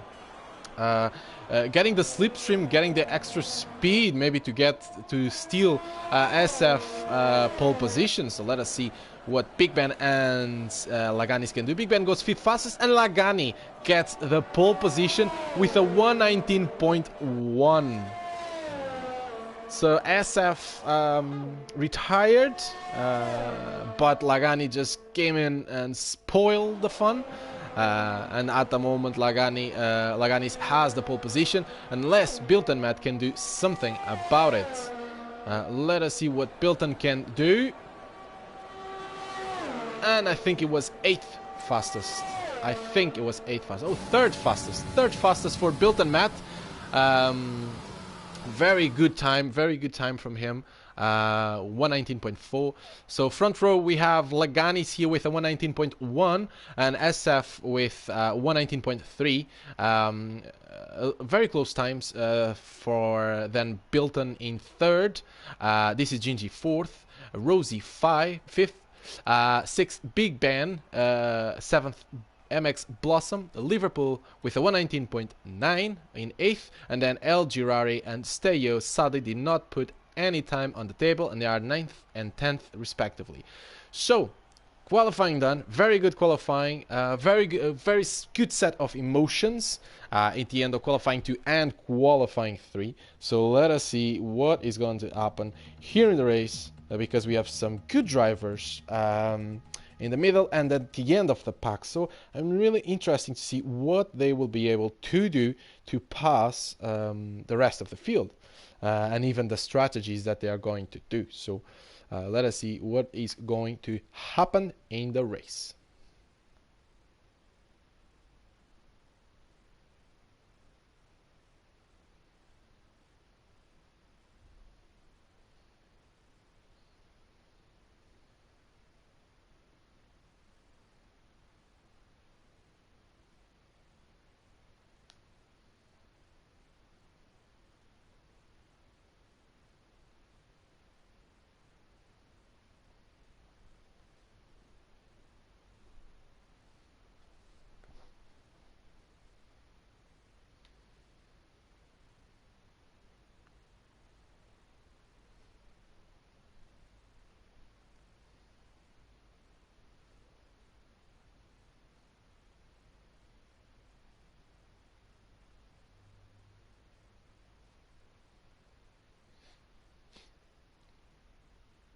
Getting the slipstream, getting the extra speed, maybe to steal SF pole position. So let us see what Big Ben and Laganis can do. Big Ben goes 5th fastest, and Lagani gets the pole position with a 119.1. So SF retired, but Lagani just came in and spoiled the fun. And at the moment, Laganis has the pole position, unless Bilton Matt can do something about it. Let us see what Bilton can do. And I think it was 8th fastest. I think it was 8th fastest. Oh, 3rd fastest. 3rd fastest for Bilton Matt. Very good time from him. 119.4. So front row we have Laganis here with a 119.1 and SF with 119.3. Very close times for then Bilton in 3rd. This is Gingy 4th, Rosie 5th, 6th Big Ben, 7th MX Blossom, Liverpool with a 119.9 in 8th, and then El Girari and Steo sadly did not put any time on the table, and they are 9th and 10th respectively. So qualifying done, very good qualifying, very good set of emotions at the end of qualifying 2 and qualifying 3. So let us see what is going to happen here in the race, because we have some good drivers in the middle and at the end of the pack. So I'm really interested to see what they will be able to do to pass the rest of the field, and even the strategies that they are going to do. So let us see what is going to happen in the race.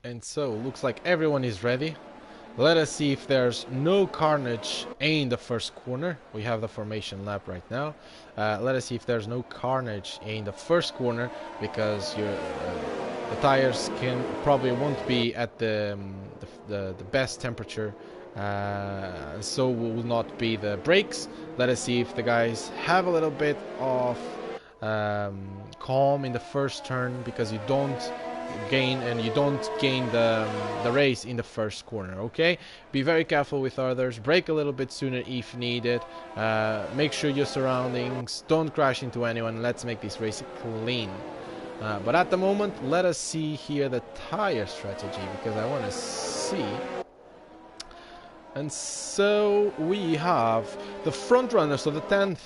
And so looks like everyone is ready. Let us see if there's no carnage in the first corner. We have the formation lap right now. Let us see if there's no carnage in the first corner, because the tires probably won't be at the best temperature, so will not be the brakes. Let us see if the guys have a little bit of calm in the first turn, because you don't gain the race in the first corner. Okay, be very careful with others, brake a little bit sooner if needed, make sure your surroundings don't crash into anyone. Let's make this race clean. But at the moment, let us see here the tire strategy, because I want to see. And so we have the front runner, so the 10th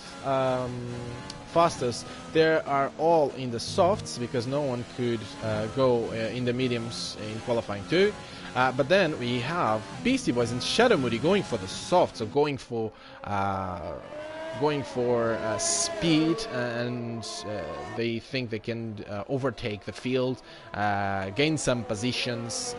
fastest, they are all in the softs, because no one could go in the mediums in qualifying 2. But then we have Beastie Boys and Shadow Moody going for the softs, so going for speed, and they think they can overtake the field, gain some positions,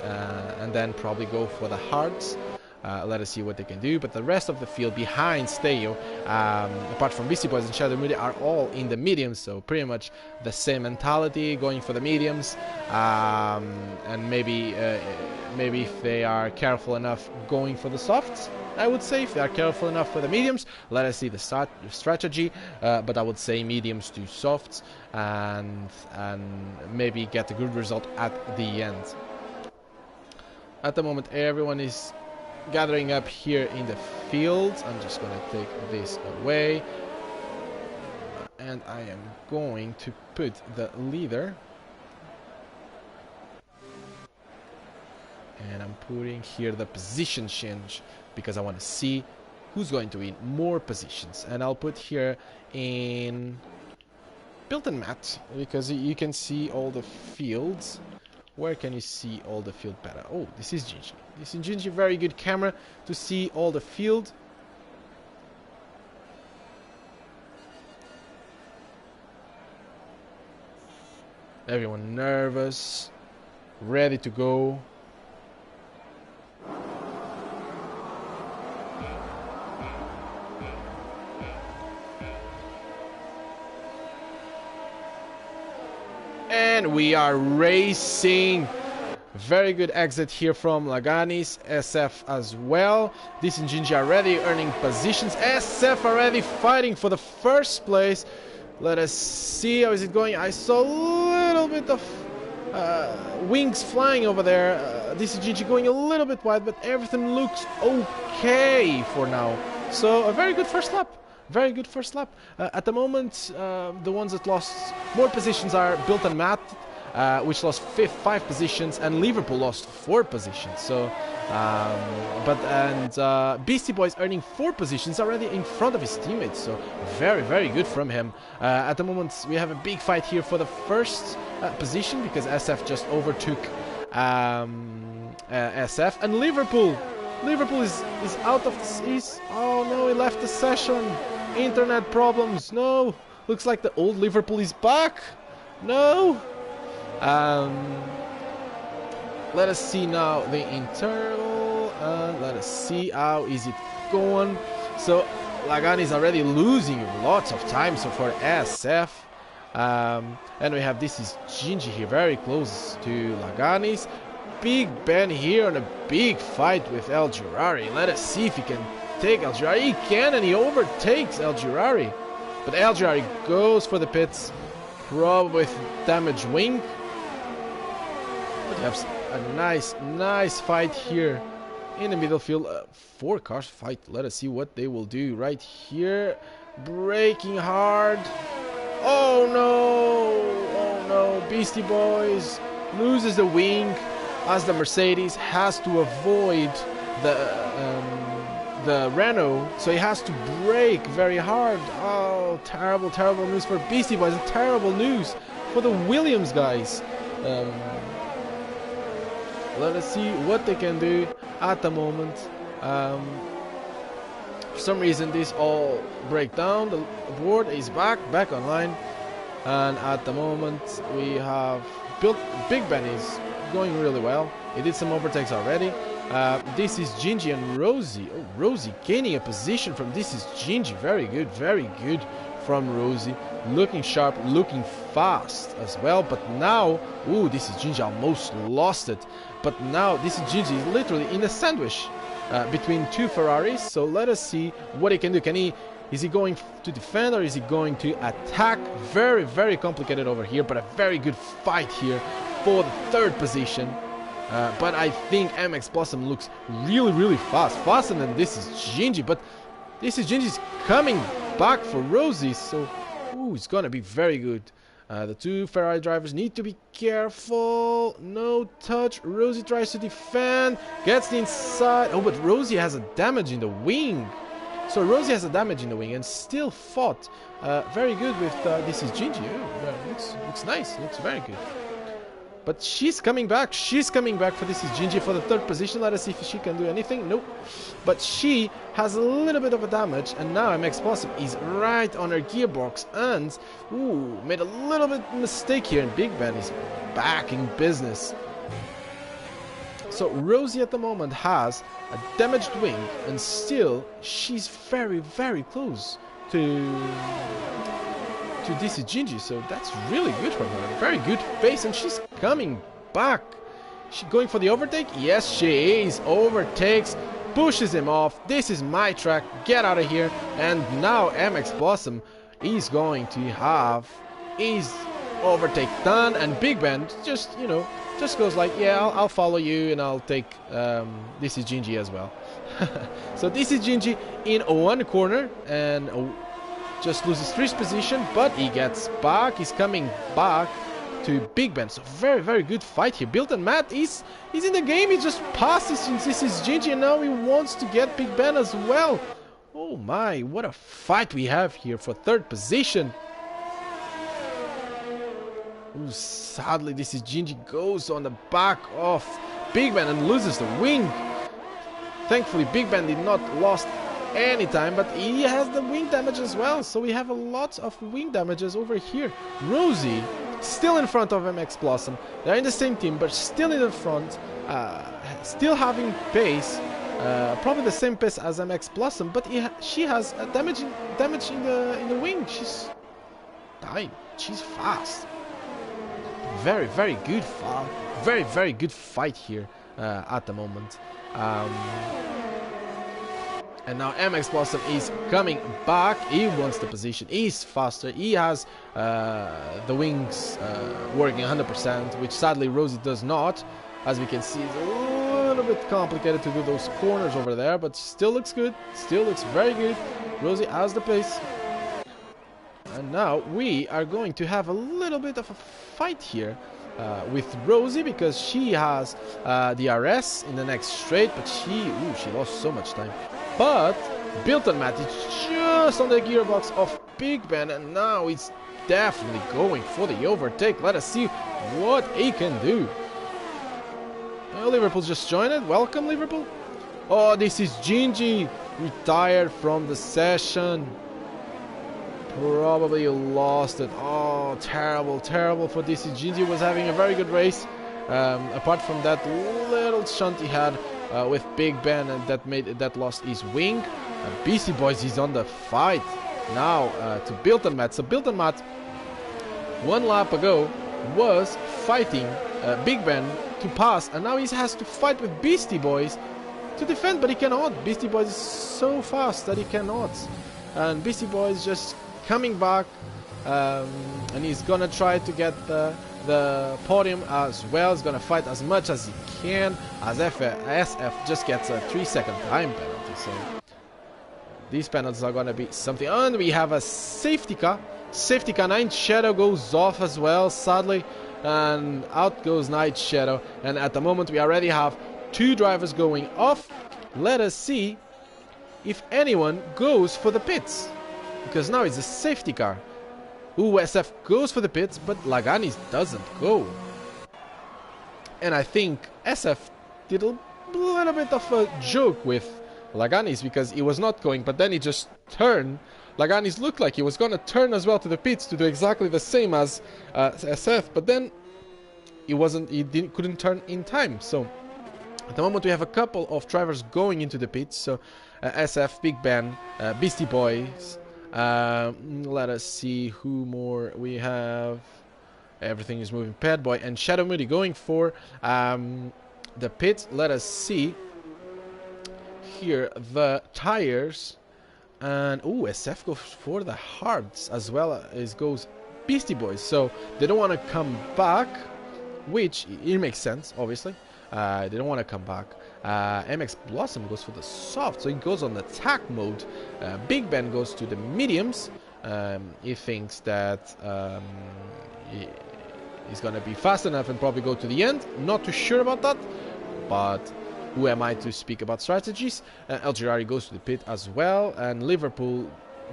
and then probably go for the hards. Let us see what they can do. But the rest of the field behind Steo, apart from Beastie Boys and Shadow Moody, are all in the mediums. So pretty much the same mentality, going for the mediums. And maybe if they are careful enough, going for the softs. I would say if they are careful enough for the mediums, let us see the strategy. But I would say mediums to softs, and maybe get a good result at the end. At the moment, everyone is gathering up here in the field. I'm just going to take this away, and I am going to put the leader, and I'm putting here the position change because I want to see who's going to win more positions. And I'll put here in Built and Matt because you can see all the fields. Where can you see all the field better? Oh, this is Gingy. This is Gingy, very good camera to see all the field. Everyone nervous, ready to go. And we are racing. Very good exit here from Laganis. SF as well. This and Gingy already earning positions. SF already fighting for the first place. Let us see how is it going. I saw a little bit of wings flying over there. This is Gingy going a little bit wide, but everything looks okay for now. So a very good first lap. Very good first lap. At the moment, the ones that lost more positions are Built and Matt, which lost 5 positions, and Liverpool lost 4 positions. So, Beastie Boys earning 4 positions already in front of his teammates. So very, very good from him. At the moment, we have a big fight here for the first position because SF just overtook SF, and Liverpool is out of oh no, he left the session. Internet problems. No, looks like the old Liverpool is back. No. Let us see now the internal. Let us see how is it going. So Lagani is already losing lots of time. So for SF, and we have this is Gingy here, very close to Laganis. Big Ben here on a big fight with El Girari. Let us see if he can take El Girari. He can, and he overtakes El Girari. But El Girari goes for the pits, probably with damaged wing. But you have a nice fight here in the middle field. 4 cars fight. Let us see what they will do right here. Braking hard. Oh no! Beastie Boys loses the wing, as the Mercedes has to avoid the Renault, so he has to brake very hard. Oh, terrible news for Beastie Boys, terrible news for the Williams guys. Let us see what they can do at the moment. For some reason this all break down. The board is back online, and at the moment we have Big Ben is going really well. He did some overtakes already. This is Gingy and Rosie. Oh, Rosie gaining a position from this is Gingy. Very good from Rosie. Looking sharp, looking fast as well. But now, ooh, this is Gingy almost lost it. But now this is Gingy literally in a sandwich between 2 Ferraris. So let us see what he can do. Is he going to defend or is he going to attack? Very complicated over here, but a very good fight here for the 3rd position. But I think MX Blossom looks really fast. Faster than this is Gingy, but this is Gingy's coming back for Rosie. So, ooh, it's gonna be very good. The 2 Ferrari drivers need to be careful. No touch. Rosie tries to defend. Gets the inside. Oh, but Rosie has a damage in the wing. So Rosie has a damage in the wing and still fought very good with this is Gingy. Oh, looks nice. Looks very good. But she's coming back. She's coming back for this is Gingy for the 3rd position. Let us see if she can do anything. Nope. But she has a little bit of a damage. And now MX Blossom is right on her gearbox. And, ooh, made a little bit mistake here. And Big Ben is back in business. So Rosie at the moment has a damaged wing, and still she's very, very close to DC Gingy. So that's really good for her. Very good pace, and she's coming back. She going for the overtake? Yes, she is. Overtakes, pushes him off. This is my track. Get out of here. And now MX Blossom is going to have his overtake done, and Big Ben just, you know, just goes like, yeah, I'll follow you, and I'll take this is Gingy as well. So this is Gingy in one corner, and just loses first position, but he gets back. He's coming back to Big Ben. So very, very good fight here. Bilton Matt is in the game. He just passes this is Gingy, and now he wants to get Big Ben as well. Oh my, what a fight we have here for third position. Ooh, sadly, this is Gingy goes on the back of Big Ben and loses the wing. Thankfully, Big Ben did not lost any time, but he has the wing damage as well. So we have a lot of wing damages over here. Rosie still in front of MX Blossom. They're in the same team, but still in the front, still having pace. Probably the same pace as MX Blossom, but she has a damage in the wing. She's dying. She's fast. Very, very good fight. Very, very good fight here at the moment. And now MX Blossom is coming back. He wants the position. He's faster. He has the wings working 100%, which sadly Rosie does not. As we can see, it's a little bit complicated to do those corners over there, but still looks good. Still looks very good. Rosie has the pace. And now we are going to have a little bit of a fight here with Rosie, because she has the RS in the next straight, but she lost so much time. But Bilton Matt is just on the gearbox of Big Ben, and now he's definitely going for the overtake. Let us see what he can do. Liverpool just joined it. Welcome, Liverpool. Oh, this is Gingy, retired from the session. Probably lost it. Oh, terrible, terrible for DC. Gingy was having a very good race. Apart from that little shunt he had with Big Ben, and that lost his wing. Beastie Boys is on the fight now to Bilton Matt. So Bilton Matt, one lap ago, was fighting Big Ben to pass, and now he has to fight with Beastie Boys to defend, but he cannot. Beastie Boys is so fast that he cannot. And Beastie Boys just coming back, and he's gonna try to get the podium as well. He's gonna fight as much as he can, as SF just gets a 3-second time penalty. So these penalties are gonna be something. And we have a safety car. Safety car. Night Shadow goes off as well, sadly, and out goes Night Shadow. And at the moment we already have 2 drivers going off. Let us see if anyone goes for the pits, because now it's a safety car. SF goes for the pits, but Laganis doesn't go. And I think SF did a little bit of a joke with Laganis, because he was not going, but then he just turned. Laganis looked like he was gonna turn as well to the pits to do exactly the same as SF, but then he couldn't turn in time. So at the moment we have a couple of drivers going into the pits. So SF, Big Ben, Beastie Boys. Let us see who more we have. Everything is moving. Pad Boy and Shadow Moody going for the pit. Let us see here the tires. And SF goes for the hards as well as goes Beastie Boys. So they don't want to come back, which it makes sense, obviously. They don't want to come back. MX Blossom goes for the soft, so he goes on the attack mode. Big Ben goes to the mediums. He thinks that he's gonna be fast enough and probably go to the end. Not too sure about that, but who am I to speak about strategies? El Girari goes to the pit as well, and Liverpool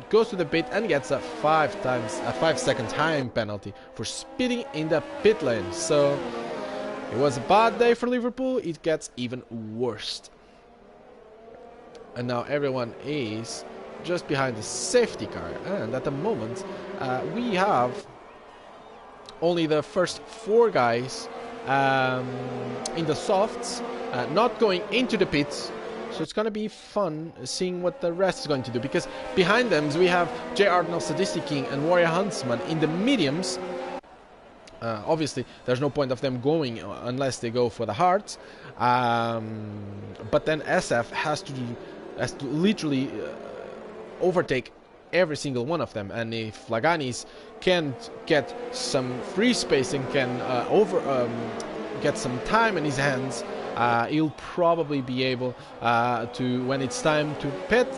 goes to the pit and gets a 5-second time penalty for speeding in the pit lane. So it was a bad day for Liverpool. It gets even worse. And now everyone is just behind the safety car. And at the moment, we have only the first 4 guys in the softs, not going into the pits. So it's going to be fun seeing what the rest is going to do, because behind them we have J. Ardenal, Sadistic King, and Warrior Huntsman in the mediums. Obviously, there's no point of them going unless they go for the hearts. But then SF has to literally overtake every single one of them, and if Laganis can't get some free space and can get some time in his hands, he'll probably be able to, when it's time to pit,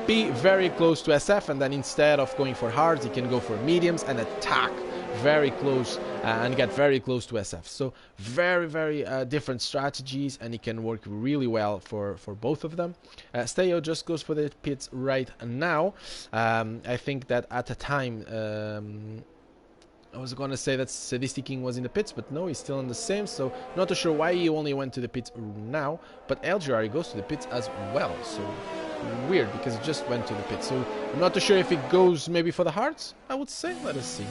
be very close to SF, and then instead of going for hards, he can go for mediums and attack very close and get very close to SF. So very different strategies, and it can work really well for both of them. Steo just goes for the pits right now. I think that at the time I was gonna say that Sadistic King was in the pits, but no, he's still in the same, so not too sure why he only went to the pits now. But LGR goes to the pits as well, so weird, because he just went to the pits. So I'm not too sure if he goes maybe for the hearts, I would say. Let us see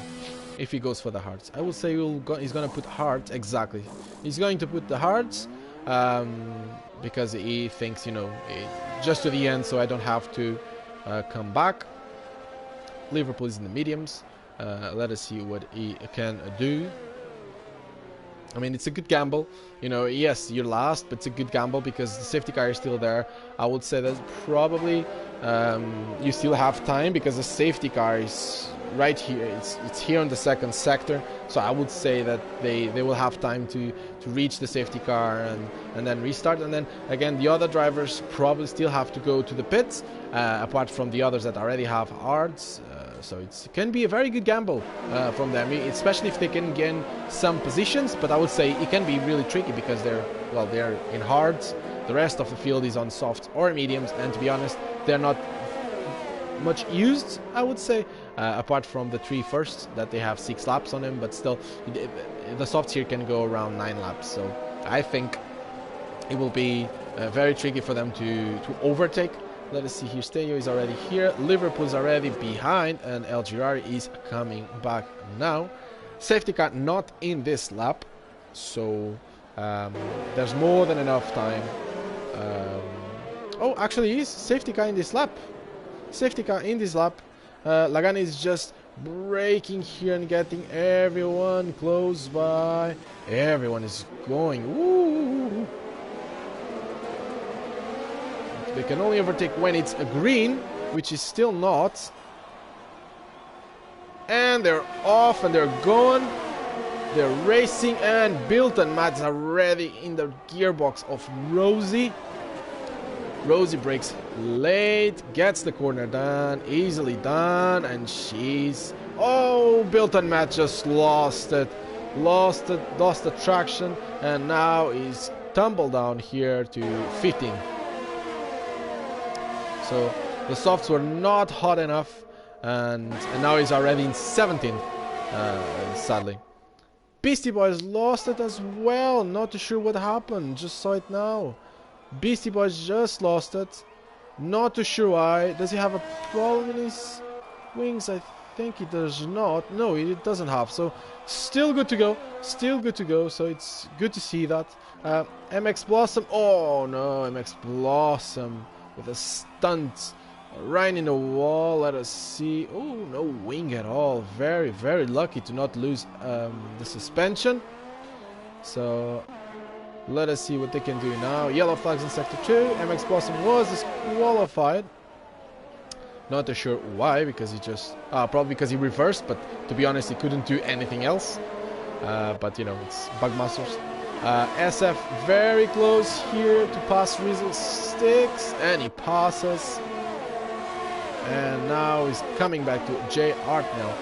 if he goes for the hearts. I would say he's gonna put hearts, exactly. He's going to put the hearts, because he thinks, you know, just to the end, so I don't have to come back. Liverpool is in the mediums. Let us see what he can do. I mean, it's a good gamble. You know, yes, you're last, but it's a good gamble because the safety car is still there. I would say that probably you still have time because the safety car is right here. It's here in the second sector. So I would say that they will have time to reach the safety car and then restart. And then again, the other drivers probably still have to go to the pits, apart from the others that already have hards. So it can be a very good gamble from them, especially if they can gain some positions. But I would say it can be really tricky because they're in hards. The rest of the field is on softs or mediums, and to be honest, they're not much used, I would say, apart from the 3 first that they have 6 laps on them. But still, the softs here can go around 9 laps. So I think it will be very tricky for them to overtake. Let us see here. Steo is already here. Liverpool is already behind, and LGR is coming back now. Safety car not in this lap, so there's more than enough time. Oh, actually, is safety car in this lap. Safety car in this lap. Lagani is just braking here and getting everyone close by. Everyone is going. Ooh. They can only overtake when it's a green, which is still not. And they're off and they're going. They're racing, and Bilton Mats are already in the gearbox of Rosie. Rosie brakes late, gets the corner done, easily done, and she's... Oh, Bilton Mats just lost it. Lost the traction, and now is tumbled down here to 15th. So the softs were not hot enough, and now he's already in 17th, sadly. Beastie Boys lost it as well. Not too sure what happened. Just saw it now. Beastie Boys just lost it. Not too sure why. Does he have a problem in his wings? I think he does not. No, he doesn't have. So still good to go. Still good to go. So it's good to see that. MX Blossom. Oh no, MX Blossom with a stunt right in the wall. Let us see. Oh, no wing at all. Very lucky to not lose the suspension. So let us see what they can do now. Yellow flags in sector 2. MX Blossom was disqualified. Not too sure why, because he just probably because he reversed, but to be honest, he couldn't do anything else. But you know, it's Bugmasters. SF very close here to pass Rizzle Sticks, and he passes. And now he's coming back to J. Ardenal.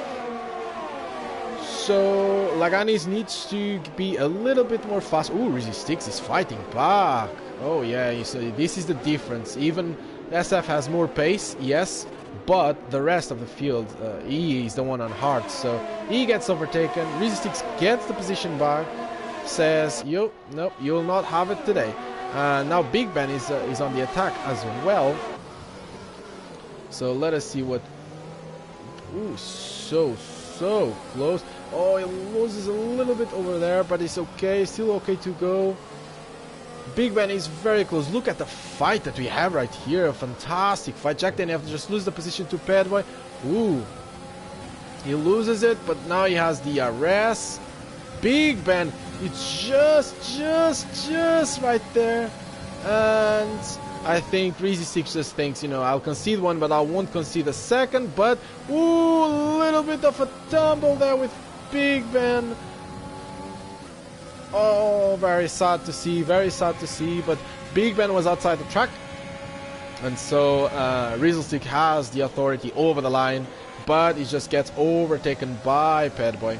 So Laganis needs to be a little bit more fast. Ooh, Rizzle Sticks is fighting back. Oh yeah, you see, this is the difference. Even SF has more pace, yes, but the rest of the field, E is the one on hard. So he gets overtaken. Rizzle Sticks gets the position back. Says, yo, nope, you'll not have it today. Now Big Ben is on the attack as well. So let us see what... Ooh, so so close. Oh, he loses a little bit over there, but it's okay. Still okay to go. Big Ben is very close. Look at the fight that we have right here. A fantastic fight. Jack DNF just lose the position to Padboy. Ooh. He loses it, but now he has the DRS. Big Ben, it's just right there. And I think Reezy Six just thinks, you know, I'll concede one, but I won't concede a second. But, ooh, a little bit of a tumble there with Big Ben. Oh, very sad to see, but Big Ben was outside the track. And so Rizzlestick has the authority over the line, but he just gets overtaken by Padboy.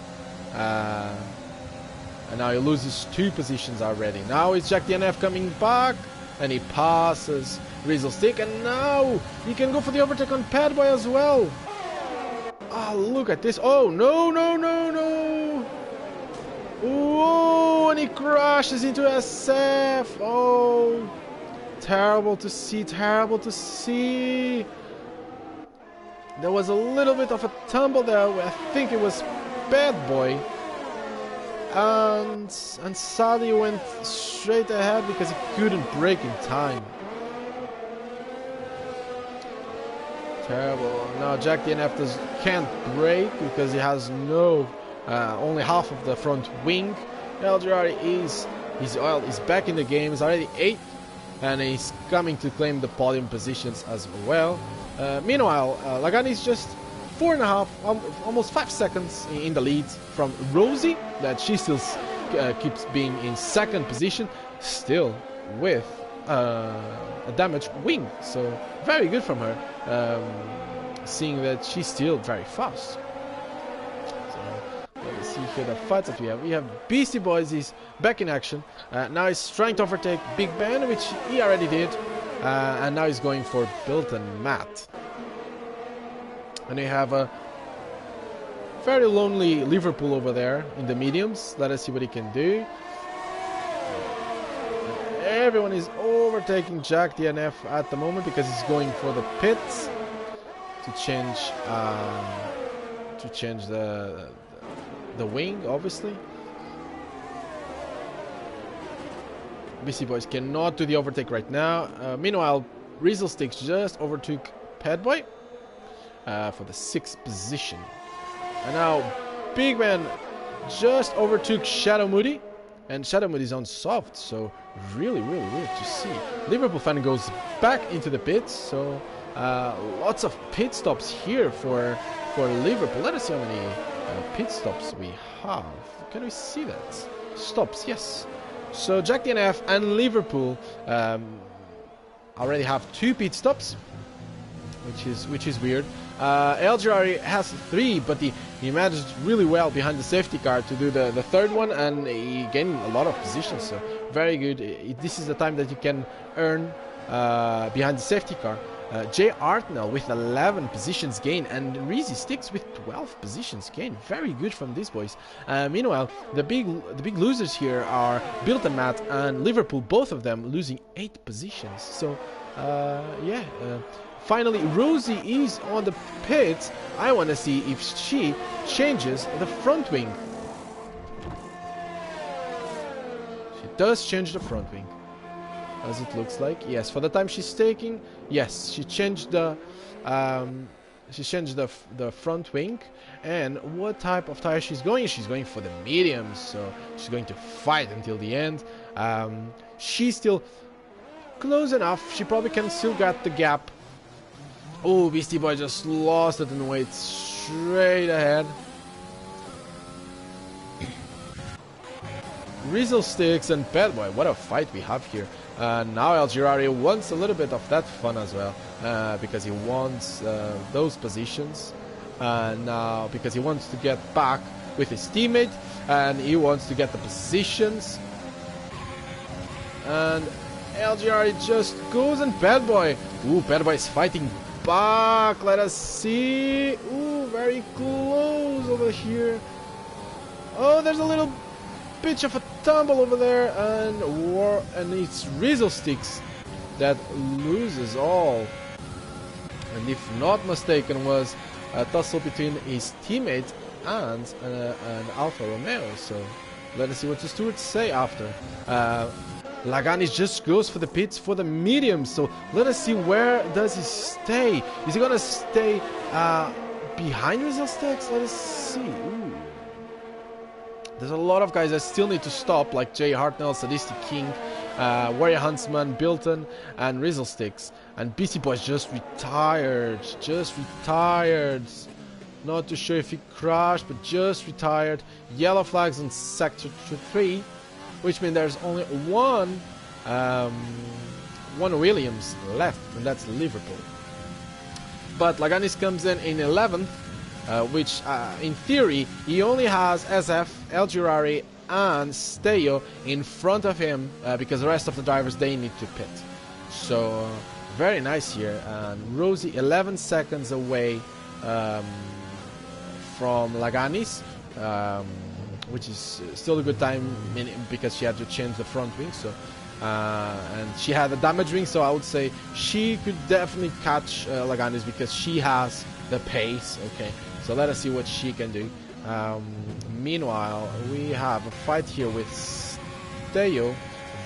And now he loses 2 positions already. Now it's Jack DNF coming back, and he passes Rizzlestick, and now he can go for the overtake on Padboy as well. Oh, look at this. Oh, no. Oh, and he crashes into SF. Oh, terrible to see. There was a little bit of a tumble there. I think it was Padboy. And Sadi went straight ahead because he couldn't brake in time. Terrible. Now Jack DNF can't brake because he has no only half of the front wing. El Girardi is back in the game. He's already 8th, and he's coming to claim the podium positions as well. Meanwhile, Lagani is just 4.5, almost 5 seconds in the lead from Rosie, that she still keeps being in 2nd position, still with a damaged wing. So very good from her, seeing that she's still very fast. Let's see here the fights that we have. We have Beastie Boys is back in action. Now he's trying to overtake Big Ben, which he already did. And now he's going for Bilton Matt. And we have a very lonely Liverpool over there in the mediums. Let us see what he can do. Everyone is overtaking Jack DNF at the moment because he's going for the pits to change the wing, obviously. BC Boys cannot do the overtake right now. Meanwhile, Rizzlesticks just overtook Padboy for the 6th position. And now Big Ben just overtook Shadow Moody. And Shadow Moody is on soft, so really weird to see. Liverpool fan goes back into the pits, so lots of pit stops here for Liverpool. Let us see how many pit stops we have. Can we see that? Stops, yes. So Jack DNF and Liverpool already have 2 pit stops, which is weird. El Girardi has 3, but he managed really well behind the safety car to do the 3rd one, and he gained a lot of positions. So very good. This is the time that you can earn behind the safety car. Jay Artnell with 11 positions gain, and Reezy Sticks with 12 positions gain. Very good from these boys. Meanwhile, the big losers here are Bilton Matt and Liverpool, both of them losing 8 positions. So finally Rosie is on the pits. I want to see if she changes the front wing. She does change the front wing, as it looks like. Yes, for the time she's taking, yes, she changed the front wing. And what type of tire she's going? She's going for the mediums, so she's going to fight until the end. She's still close enough. She probably can still get the gap. Oh, Beastie Boy just lost it and went straight ahead. Rizzlesticks and Padboy, what a fight we have here. Now El Girardi wants a little bit of that fun as well, because he wants those positions. Now because he wants to get back with his teammate, and he wants to get the positions. And El Girardi just goes, and Padboy. Ooh, Padboy is fighting back. Let us see. Ooh, very close over here. Oh, there's a little bit of a tumble over there, and it's Rizzlesticks that loses all. And if not mistaken, was a tussle between his teammate and an Alfa Romeo. So let us see what the stewards say after. Laganis just goes for the pits for the mediums. So let us see, where does he stay? Is he gonna stay behind Rizalstix? Let us see. Ooh. There's a lot of guys that still need to stop, like Jay Hartnell, Sadistic King, Warrior Huntsman, Bilton, and Rizalstix. And BC Boy's just retired. Just retired. Not too sure if he crashed, but just retired. Yellow flags on Sector 3, which means there's only one Williams left, and that's Liverpool. But Laganis comes in 11th, which in theory he only has SF, El Girari, and Steyo in front of him, because the rest of the drivers, they need to pit. So very nice here. And Rosie 11 seconds away from Laganis, which is still a good time because she had to change the front wing. So and she had a damage ring, so I would say she could definitely catch Laganis because she has the pace. Okay, so let us see what she can do. Meanwhile, we have a fight here with Steyo,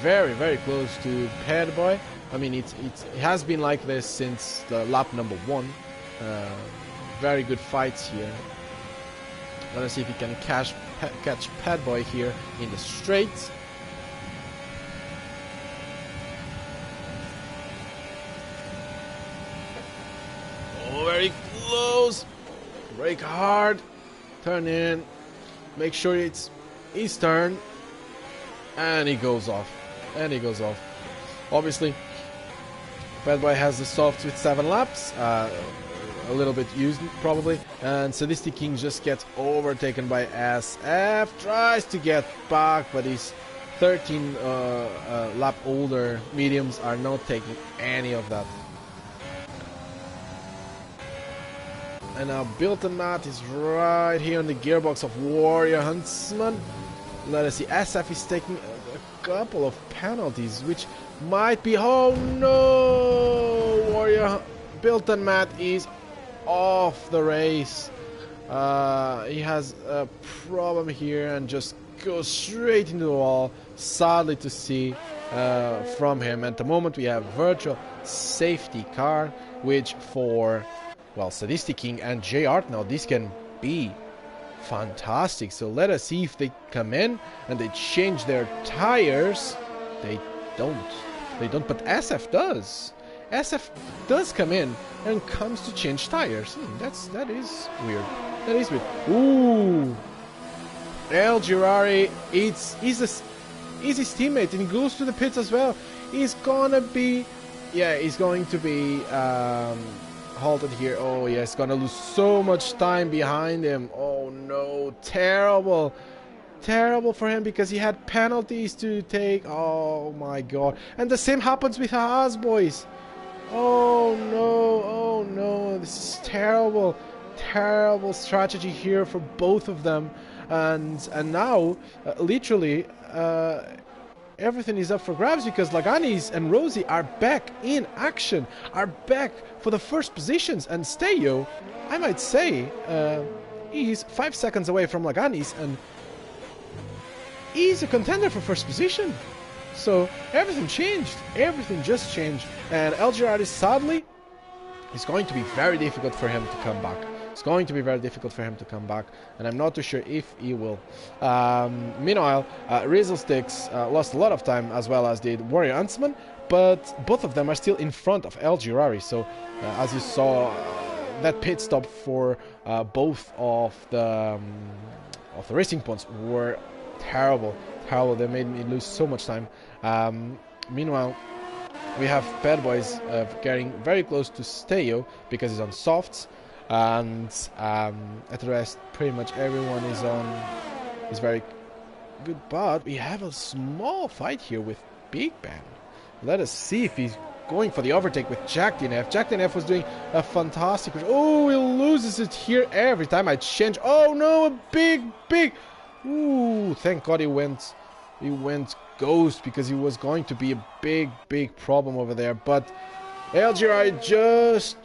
very close to Padboy. I mean, it has been like this since the lap number 1. Very good fights here. Let us see if he can catch Padboy here in the straight. Oh, very close. Brake hard. Turn in. Make sure it's his turn. And he goes off. Obviously, Padboy has the softs with 7 laps. A little bit used probably, and Sadistic King just gets overtaken by SF. Tries to get back, but his 13 lap older mediums are not taking any of that. And now Bilton Matt is right here on the gearbox of Warrior Huntsman. Let us see, SF is taking a couple of penalties, which might be, oh no, Bilton Matt is off the race. He has a problem here and just goes straight into the wall. Sadly to see from him. At the moment we have virtual safety car, which for, well, Sadistic King and Jay Art now, this can be fantastic. So let us see if they come in and they change their tires. They don't, but SF does. SF does come in and comes to change tires. That is weird. Ooh, El Girari, he's his teammate, and he goes to the pits as well. He's going to be halted here. Oh yeah, he's gonna lose so much time behind him. Oh no, terrible for him because he had penalties to take. Oh my god. And the same happens with Haas, boys. Oh no, this is terrible strategy here for both of them. And now literally everything is up for grabs because Laganis and Rosie are back in action, are back for the first positions. And Steyo, I might say, he's 5 seconds away from Laganis, and he's a contender for first position. So everything just changed. And El Girardi, sadly, it's going to be very difficult for him to come back. And I'm not too sure if he will. Meanwhile, Rizalstix lost a lot of time, as well as did Warrior Huntsman, but both of them are still in front of El Girari. So as you saw, that pit stop for both of the racing points were terrible. They made me lose so much time. Meanwhile, we have Padboys getting very close to Steyo because he's on softs. And at the rest, pretty much everyone is very good. But we have a small fight here with Big Ben. Let us see if he's going for the overtake with Jack DNF. Jack DNF was doing a fantastic. Oh, he loses it here every time I change. Oh no, a big. Ooh, thank God he went ghost, because he was going to be a big problem over there. But LGRI just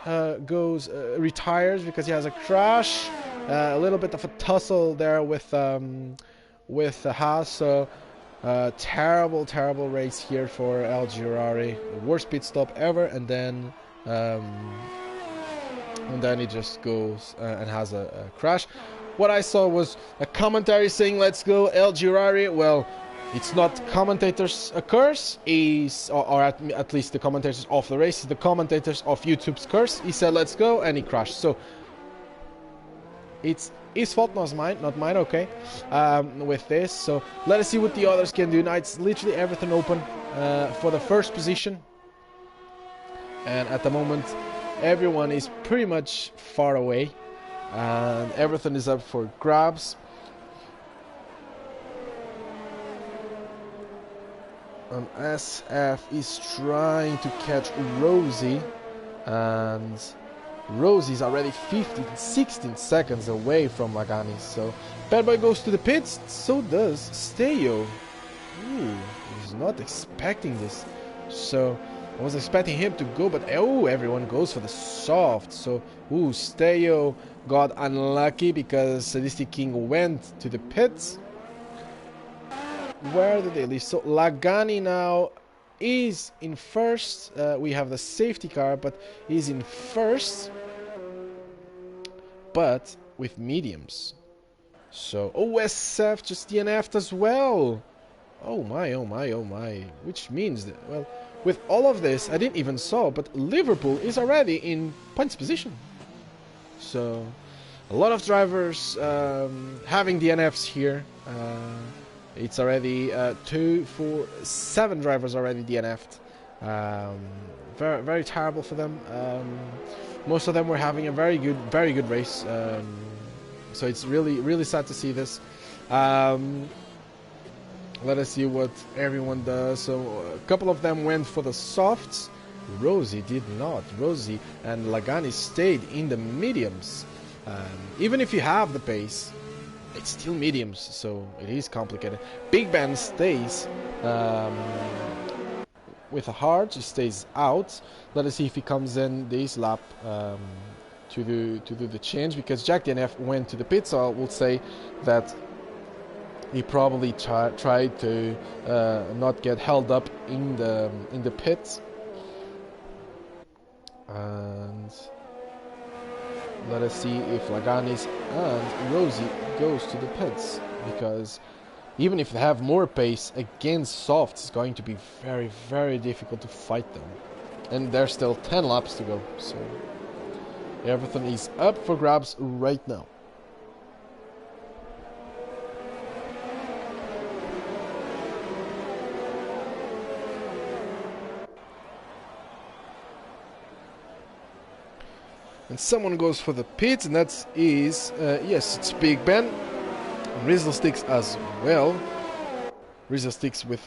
retires because he has a crash. A little bit of a tussle there with Haas. So terrible race here for El Girari. Worst pit stop ever, and then he just goes and has a crash. What I saw was a commentary saying, "Let's go, El Girari." Well, it's not commentators' curse, or at least the commentators of the race, the commentators of YouTube's curse. He said, "Let's go," and he crashed. So it's his fault, not mine. Okay, with this. So let us see what the others can do. Now it's literally everything open for the first position, and at the moment, everyone is pretty much far away, and everything is up for grabs. And SF is trying to catch Rosie, and Rosie's already 16 seconds away from Lagani. So Bad Boy goes to the pits, so does Steyo. Ooh, I was not expecting this. So I was expecting him to go, but everyone goes for the soft. So Steyo got unlucky because Sadistic King went to the pits. Where did they leave? So Lagani now is in first. We have the safety car, but he's in first, but with mediums. So SF just DNF'd as well. Oh my. Which means that, well, with all of this, I didn't even saw, but Liverpool is already in points position. So a lot of drivers having DNFs here. It's already 2, 4, 7 drivers already DNF'd. Very terrible for them. Most of them were having a very good race. So it's really sad to see this. Let us see what everyone does. So a couple of them went for the softs. Rosie did not. Rosie and Lagani stayed in the mediums. Even if you have the pace, it's still mediums, so it is complicated. Big Ben stays with a hard. He stays out. Let us see if he comes in this lap to do the change, because Jack DNF went to the pit. So I will say that he probably tried to not get held up in the pits. And let us see if Laganis and Rosie goes to the pits, because even if they have more pace against softs, it's going to be very difficult to fight them. And there's still 10 laps to go, so everything is up for grabs right now. And someone goes for the pits, and that is, yes, it's Big Ben. Rizzlesticks as well. Rizzlesticks with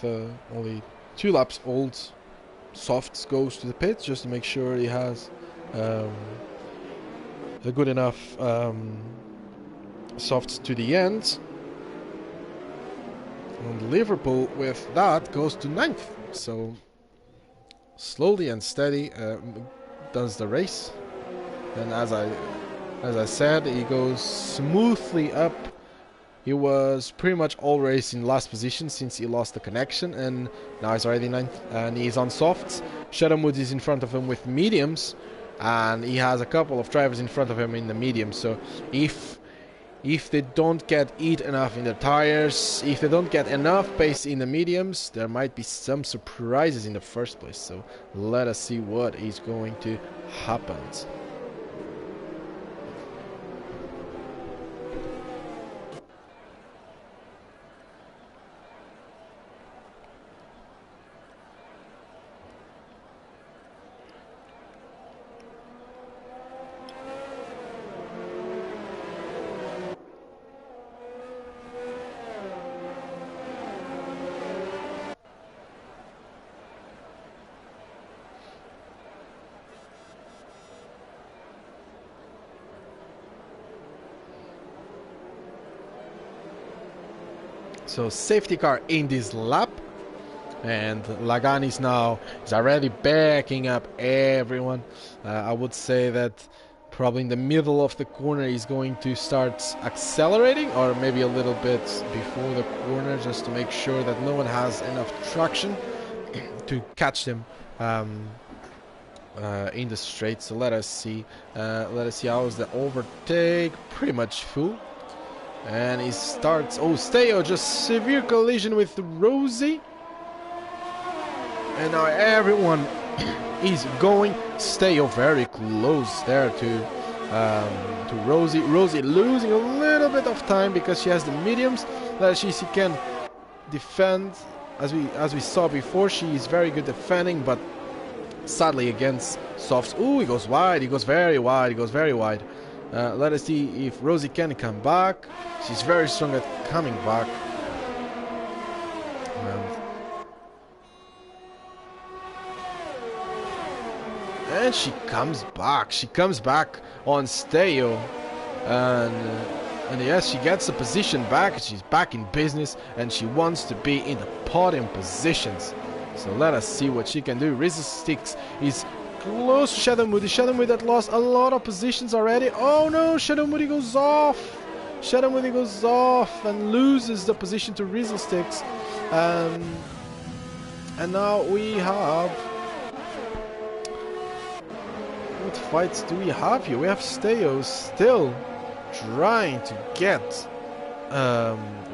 only 2 laps old. Softs goes to the pits just to make sure he has the good enough softs to the end. And Liverpool with that goes to 9th. So slowly and steady does the race. And as I said, he goes smoothly up. He was pretty much always in last position since he lost the connection, and now he's already 9th, and he's on softs. Shadowmood is in front of him with mediums, and he has a couple of drivers in front of him in the mediums. So if they don't get heat enough in the tires, if they don't get enough pace in the mediums, there might be some surprises in the first place. So let us see what is going to happen. So safety car in this lap, And Laganis now is already backing up everyone. I would say that probably in the middle of the corner he's going to start accelerating, or maybe a little bit before the corner, just to make sure that no one has enough traction to catch them in the straight. So let us see how is the overtake. Pretty much full. And he starts. Oh, Steo just severe collision with Rosie. And now everyone is going. Steo very close there to Rosie. Rosie losing a little bit of time because she has the mediums. Let's see if she can defend. As we saw before, she is very good defending, but sadly against softs. Ooh, he goes wide. He goes very wide. He goes very wide. Let us see if Rosie can come back. She's very strong at coming back. And she comes back. She comes back on Steo. And yes, she gets the position back. She's back in business. And she wants to be in the podium positions. So let us see what she can do. Resistix is close to Shadow Moody. Shadow Moody that lost a lot of positions already. Oh no, Shadow Moody goes off. Shadow Moody goes off and loses the position to Resistix. And now we have... What fights do we have here? We have Steo still trying to get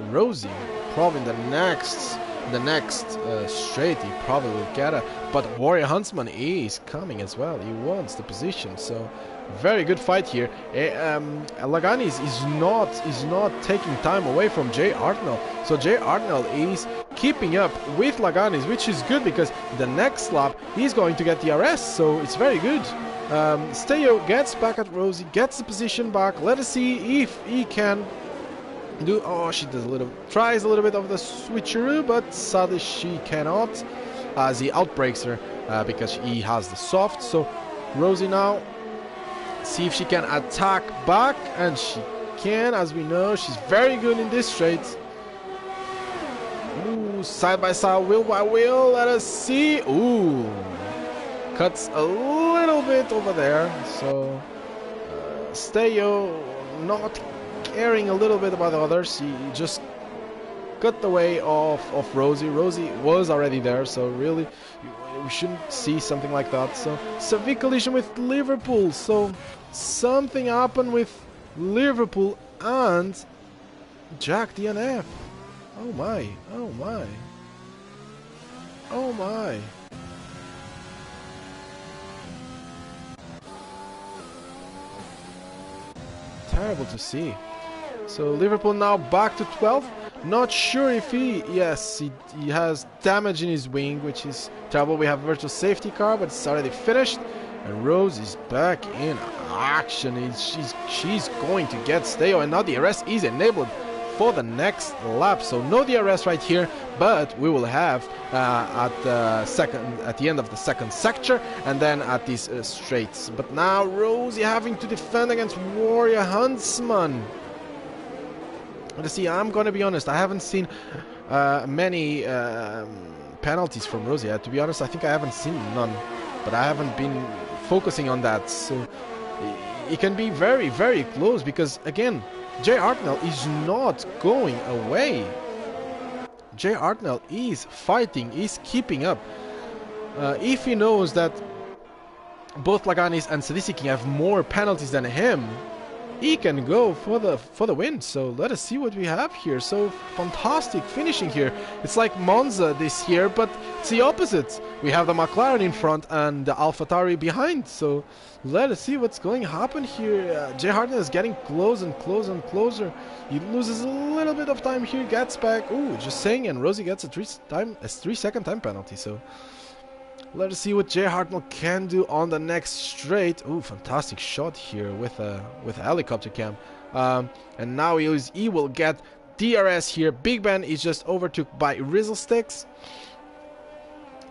Rosie. Probably in the next straight he probably will get her. But Warrior Huntsman is coming as well. He wants the position. So very good fight here. Laganis is not taking time away from Jay Artnell. So Jay Artnell is keeping up with Laganis, which is good because the next lap he's going to get the RS. So it's very good. Steo gets back at Rosie, gets the position back. Let us see if he can do. Oh, she does tries a little bit of the switcheroo, but sadly she cannot, as he outbreaks her because he has the soft. So Rosie now, see if she can attack back, and she can. As we know, she's very good in this straight. Ooh, side by side, wheel by wheel. Let us see. Ooh, cuts a little bit over there. So Steo not caring a little bit about the others. He just cut the way of Rosie. Rosie was already there, so really we shouldn't see something like that. So severe collision with Liverpool. So something happened with Liverpool and Jack DNF. Oh my, oh my, oh my. Terrible to see. So Liverpool now back to 12. Not sure if he has damage in his wing, which is terrible. We have virtual safety car, but it's already finished. And Rose is back in action. She's going to get Steo, and now the arrest is enabled for the next lap. So no DRS right here, but we will have at the end of the second sector, and then at these straights. But now Rosie having to defend against Warrior Huntsman. Let's see, I'm gonna be honest, I haven't seen many penalties from Rosie. To be honest, I think I haven't seen none, but I haven't been focusing on that. So it can be very, very close because, again, Jay Artnell is not going away. Jay Artnell is fighting, is keeping up. If he knows that both Laganis and Sadisiki have more penalties than him, he can go for the win. So let us see what we have here. So fantastic finishing here. It's like Monza this year, but it's the opposite. We have the McLaren in front and the AlphaTauri behind. So let us see what's going to happen here. Jay Artnell is getting close and close and closer. He loses a little bit of time here, gets back. Ooh, just saying, and Rosie gets a 3-second time penalty. So let us see what Jay Hartnell can do on the next straight. Ooh, fantastic shot here with a helicopter cam. And now he will get DRS here. Big Ben is just overtook by Rizzlesticks.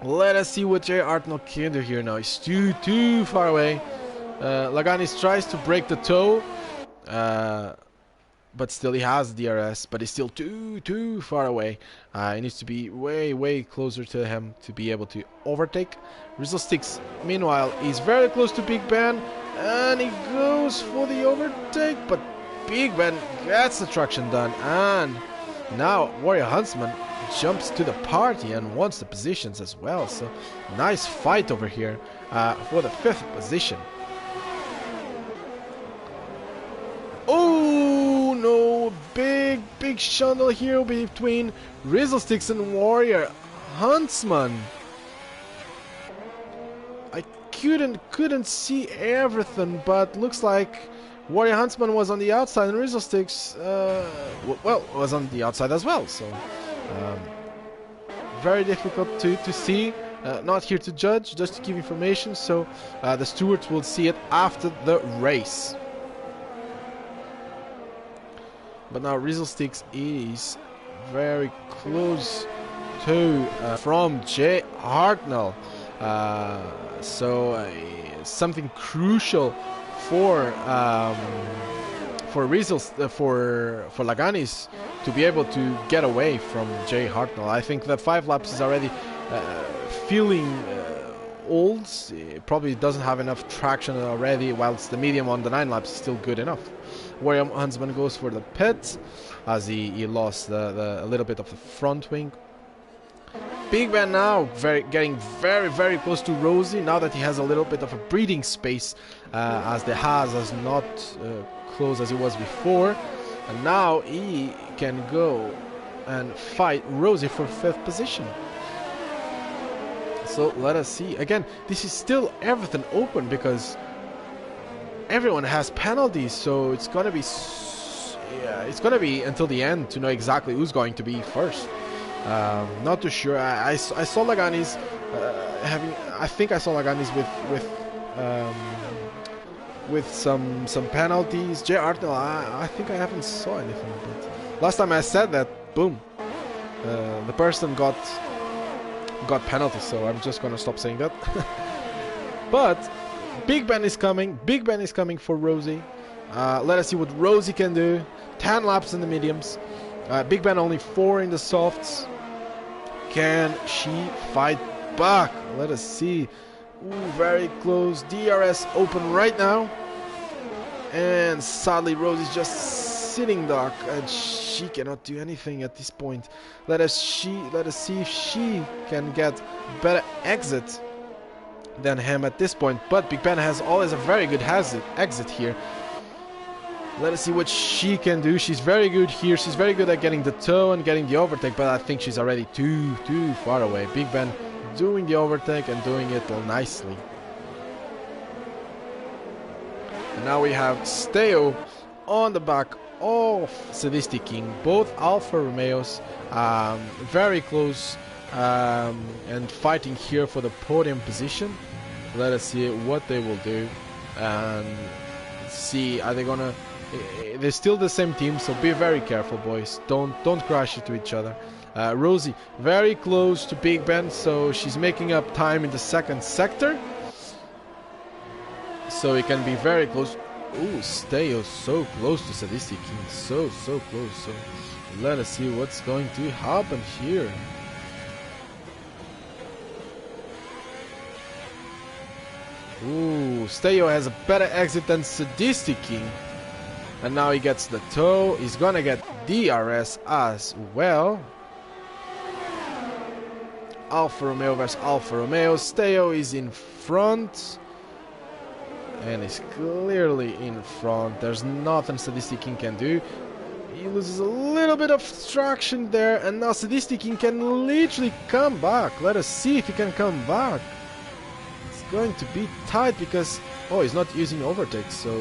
Let us see what Jay Hartnell can do here now. He's too far away. Laganis tries to break the toe. but still he has DRS, but he's still too far away. He needs to be way closer to him to be able to overtake. Rizzlesticks, meanwhile, he's very close to Big Ben, and he goes for the overtake, but Big Ben gets the traction done, and now Warrior Huntsman jumps to the party and wants the positions as well. So nice fight over here for the 5th position. Oh no, big shundle here between Rizzlesticks and Warrior Huntsman. I couldn't see everything, but looks like Warrior Huntsman was on the outside and Rizzlesticks was on the outside as well. So very difficult to see. Not here to judge, just to give information. So the stewards will see it after the race. But now Rizzlesticks is very close to from Jay Hartnell. Something crucial for Laganis to be able to get away from Jay Hartnell. I think the 5 laps is already feeling old. It probably doesn't have enough traction already, whilst the medium on the 9 laps is still good enough. Warrior Huntsman goes for the pit as he lost a little bit of the front wing. Big Ben now getting very close to Rosie now that he has a little bit of a breathing space, as the Haas is not close as he was before, and now he can go and fight Rosie for 5th position. So let us see. Again, this is still everything open because everyone has penalties, so it's gonna be until the end to know exactly who's going to be first. Not too sure. I saw Laganis having. I think I saw Laganis with some penalties. Jay Hartnell, I think I haven't saw anything. But last time I said that, boom, the person got penalties. So I'm just gonna stop saying that. But Big Ben is coming. Big Ben is coming for Rosie. Let us see what Rosie can do. 10 laps in the mediums. Big Ben only 4 in the softs. Can she fight back? Let us see. Ooh, very close. DRS open right now. And sadly, Rosie's just sitting duck, and she cannot do anything at this point. Let us see if she can get better exit than him at this point. But Big Ben has always a very good exit here. Let us see what she can do. She's very good here. She's very good at getting the toe and getting the overtake, but I think she's already too far away. Big Ben doing the overtake and doing it nicely. And now we have Steo on the back of Sadistic King. Both Alfa Romeos very close and fighting here for the podium position. Let us see what they will do and see, are they gonna... They're still the same team, so be very careful, boys. Don't crash into each other. Rosie very close to Big Ben, so she's making up time in the 2nd sector, so it can be very close. Ooh, Steo so close to Sadistic King, so close. So let us see what's going to happen here. Ooh, Steo has a better exit than Sadistic King. And now he gets the toe. He's gonna get DRS as well. Alfa Romeo versus Alfa Romeo. Steo is in front. And is clearly in front. There's nothing Sadistic King can do. He loses a little bit of traction there. And now Sadistic King can literally come back. Let us see if he can come back. It's going to be tight because... Oh, he's not using overtake, so...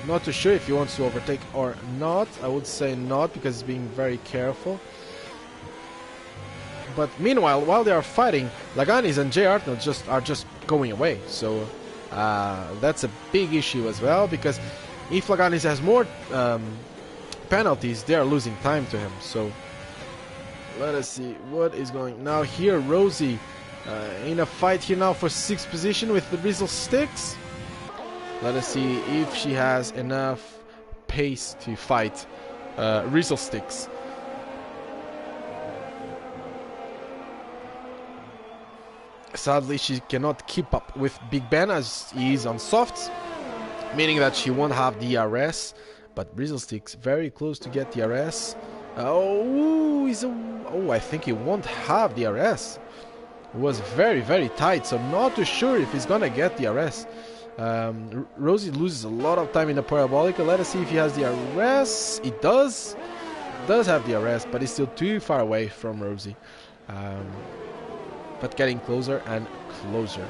Not too sure if he wants to overtake or not. I would say not, because he's being very careful. But meanwhile, while they are fighting, Laganis and Jay Hartnell are just going away. So that's a big issue as well, because if Laganis has more penalties, they are losing time to him. So let us see what is going now here. Rosie in a fight here now for 6th position with the Rizzlesticks. Let us see if she has enough pace to fight Rizzlesticks. Sadly, she cannot keep up with Big Ben as he is on softs, meaning that she won't have DRS. But Rizzlesticks very close to get DRS. I think he won't have DRS. It was very, very tight, so not too sure if he's gonna get DRS. Rosie loses a lot of time in the Parabolica. Let us see if he has DRS. He does. Does have DRS, but he's still too far away from Rosie. But getting closer and closer.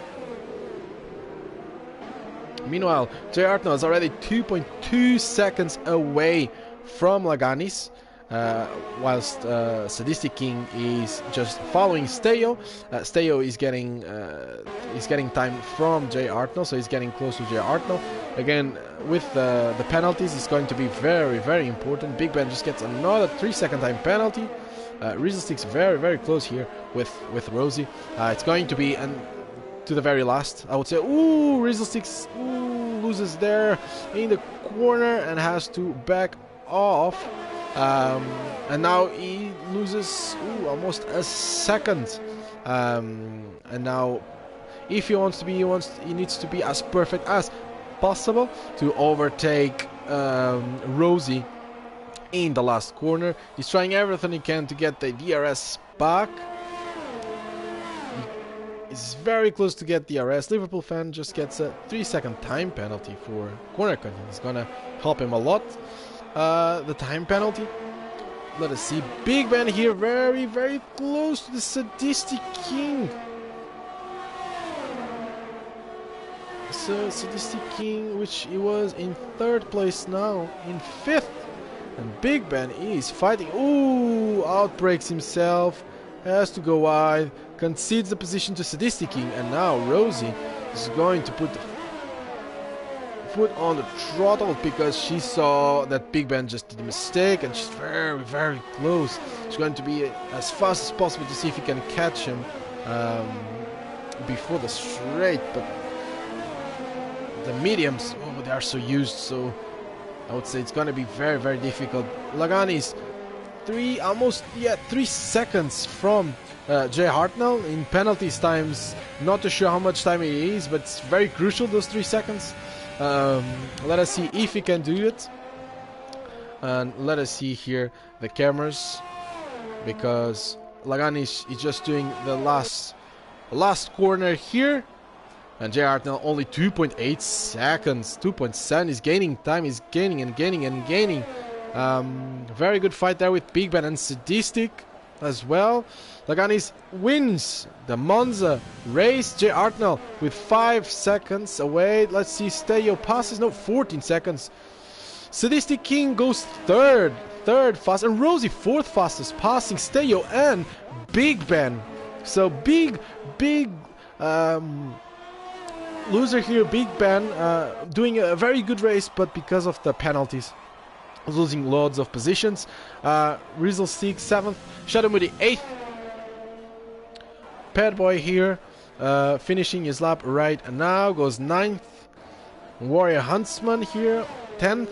Meanwhile, Jay Artnell is already 2.2 seconds away from Laganis, whilst Sadistic King is just following Steyo. Steyo is getting time from Jay Artnell, so he's getting close to Jay Artnell. Again, with the penalties, it's going to be very, very important. Big Ben just gets another 3-second time penalty. Rizzlesticks very, very close here with Rosie. It's going to be to the very last, I would say. Ooh, Rizzlesticks loses there in the corner and has to back off. And now he loses almost a second. And now, if he wants to be, he needs to be as perfect as possible to overtake Rosie in the last corner. He's trying everything he can to get the DRS back. He's very close to get DRS. Liverpool fan just gets a 3-second time penalty for corner cutting. It's gonna help him a lot. The time penalty. Let us see. Big Ben here, very, very close to the Sadistic King. So Sadistic King, which he was in 3rd place, now in 5th. And Big Ben is fighting. Ooh, outbreaks himself. Has to go wide. Concedes the position to Sadistic King. And now Rosie is going to put the foot on the throttle because she saw that Big Ben just did a mistake. And she's very, very close. She's going to be as fast as possible to see if he can catch him before the straight. But the mediums, they are so used. So I would say it's going to be very, very difficult. Laganis 3 seconds from Jay Hartnell in penalties times. Not too sure how much time it is, but it's very crucial, those 3 seconds. Let us see if he can do it. And let us see here the cameras, because Laganis is just doing the last corner here. And Jay Hartnell only 2.8 seconds. 2.7 is gaining time. He's gaining and gaining and gaining. Very good fight there with Big Ben and Sadistic as well. Laganis wins the Monza race. Jay Hartnell with 5 seconds away. Let's see, Steyo passes. No, 14 seconds. Sadistic King goes third fast. And Rosie 4th fastest, passing Steyo and Big Ben. So big loser here, Big Ben, doing a very good race, but because of the penalties, losing loads of positions. Rizzlesticks 7th, Shadow Moody 8th. Padboy here, finishing his lap right now, goes 9th. Warrior Huntsman here, 10th.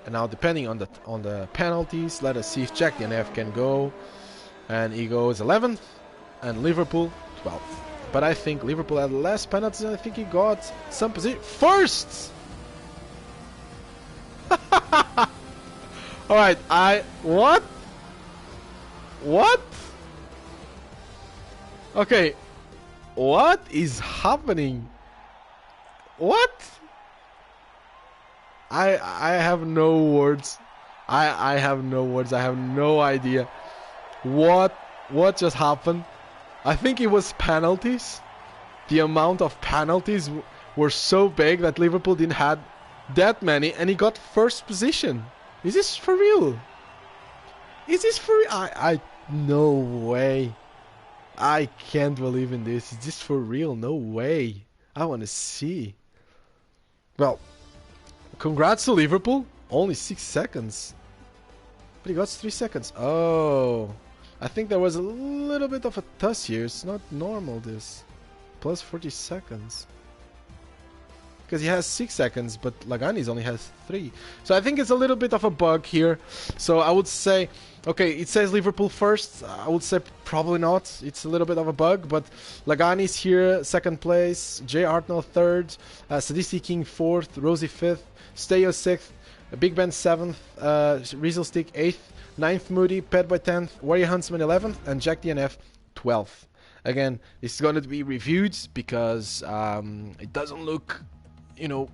And now, depending on the penalties, let us see if Jack DNF can go. And he goes 11th, and Liverpool 12th. But I think Liverpool had less penalties, and I think he got some position. First! Alright, what? What? Okay. What is happening? What? I have no words. I have no words. I have no idea. What just happened? I think it was penalties. The amount of penalties were so big that Liverpool didn't have that many, and he got 1st position. Is this for real? Is this for real? No way. I can't believe in this. Is this for real? No way. I want to see. Well, congrats to Liverpool. Only 6 seconds. But he got 3 seconds. Oh. I think there was a little bit of a toss here. It's not normal, this. Plus 40 seconds. because he has 6 seconds, but Laganis only has 3. So I think it's a little bit of a bug here. So I would say, okay, it says Liverpool first. I would say probably not. It's a little bit of a bug, but Laganis here, second place. Jay Artnell third. Sadisty King fourth. Rosie fifth. Steyo sixth. Big Ben 7th, Rieselstick 8th, 9th Moody, Petboy 10th, Warrior Huntsman 11th, and Jack DNF 12th. Again, this is going to be reviewed because it doesn't look, you know,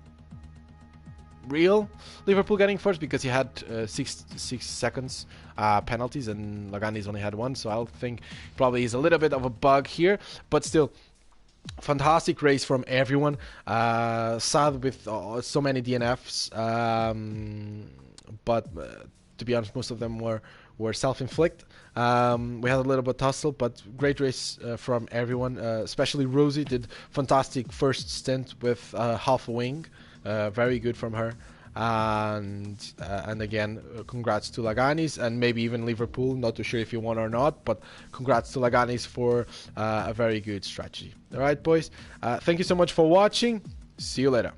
real. Liverpool getting first because he had 6 seconds penalties and Laganis only had 1, so I think probably is a little bit of a bug here, but still. Fantastic race from everyone. Sad with so many DNFs, but to be honest, most of them were self-inflicted. We had a little bit of tussle, but great race from everyone. Especially Rosie did fantastic first stint with half a wing. Very good from her. And again, congrats to Laganis and maybe even Liverpool. Not too sure if you won or not, but congrats to Laganis for a very good strategy. All right, boys. Thank you so much for watching. See you later.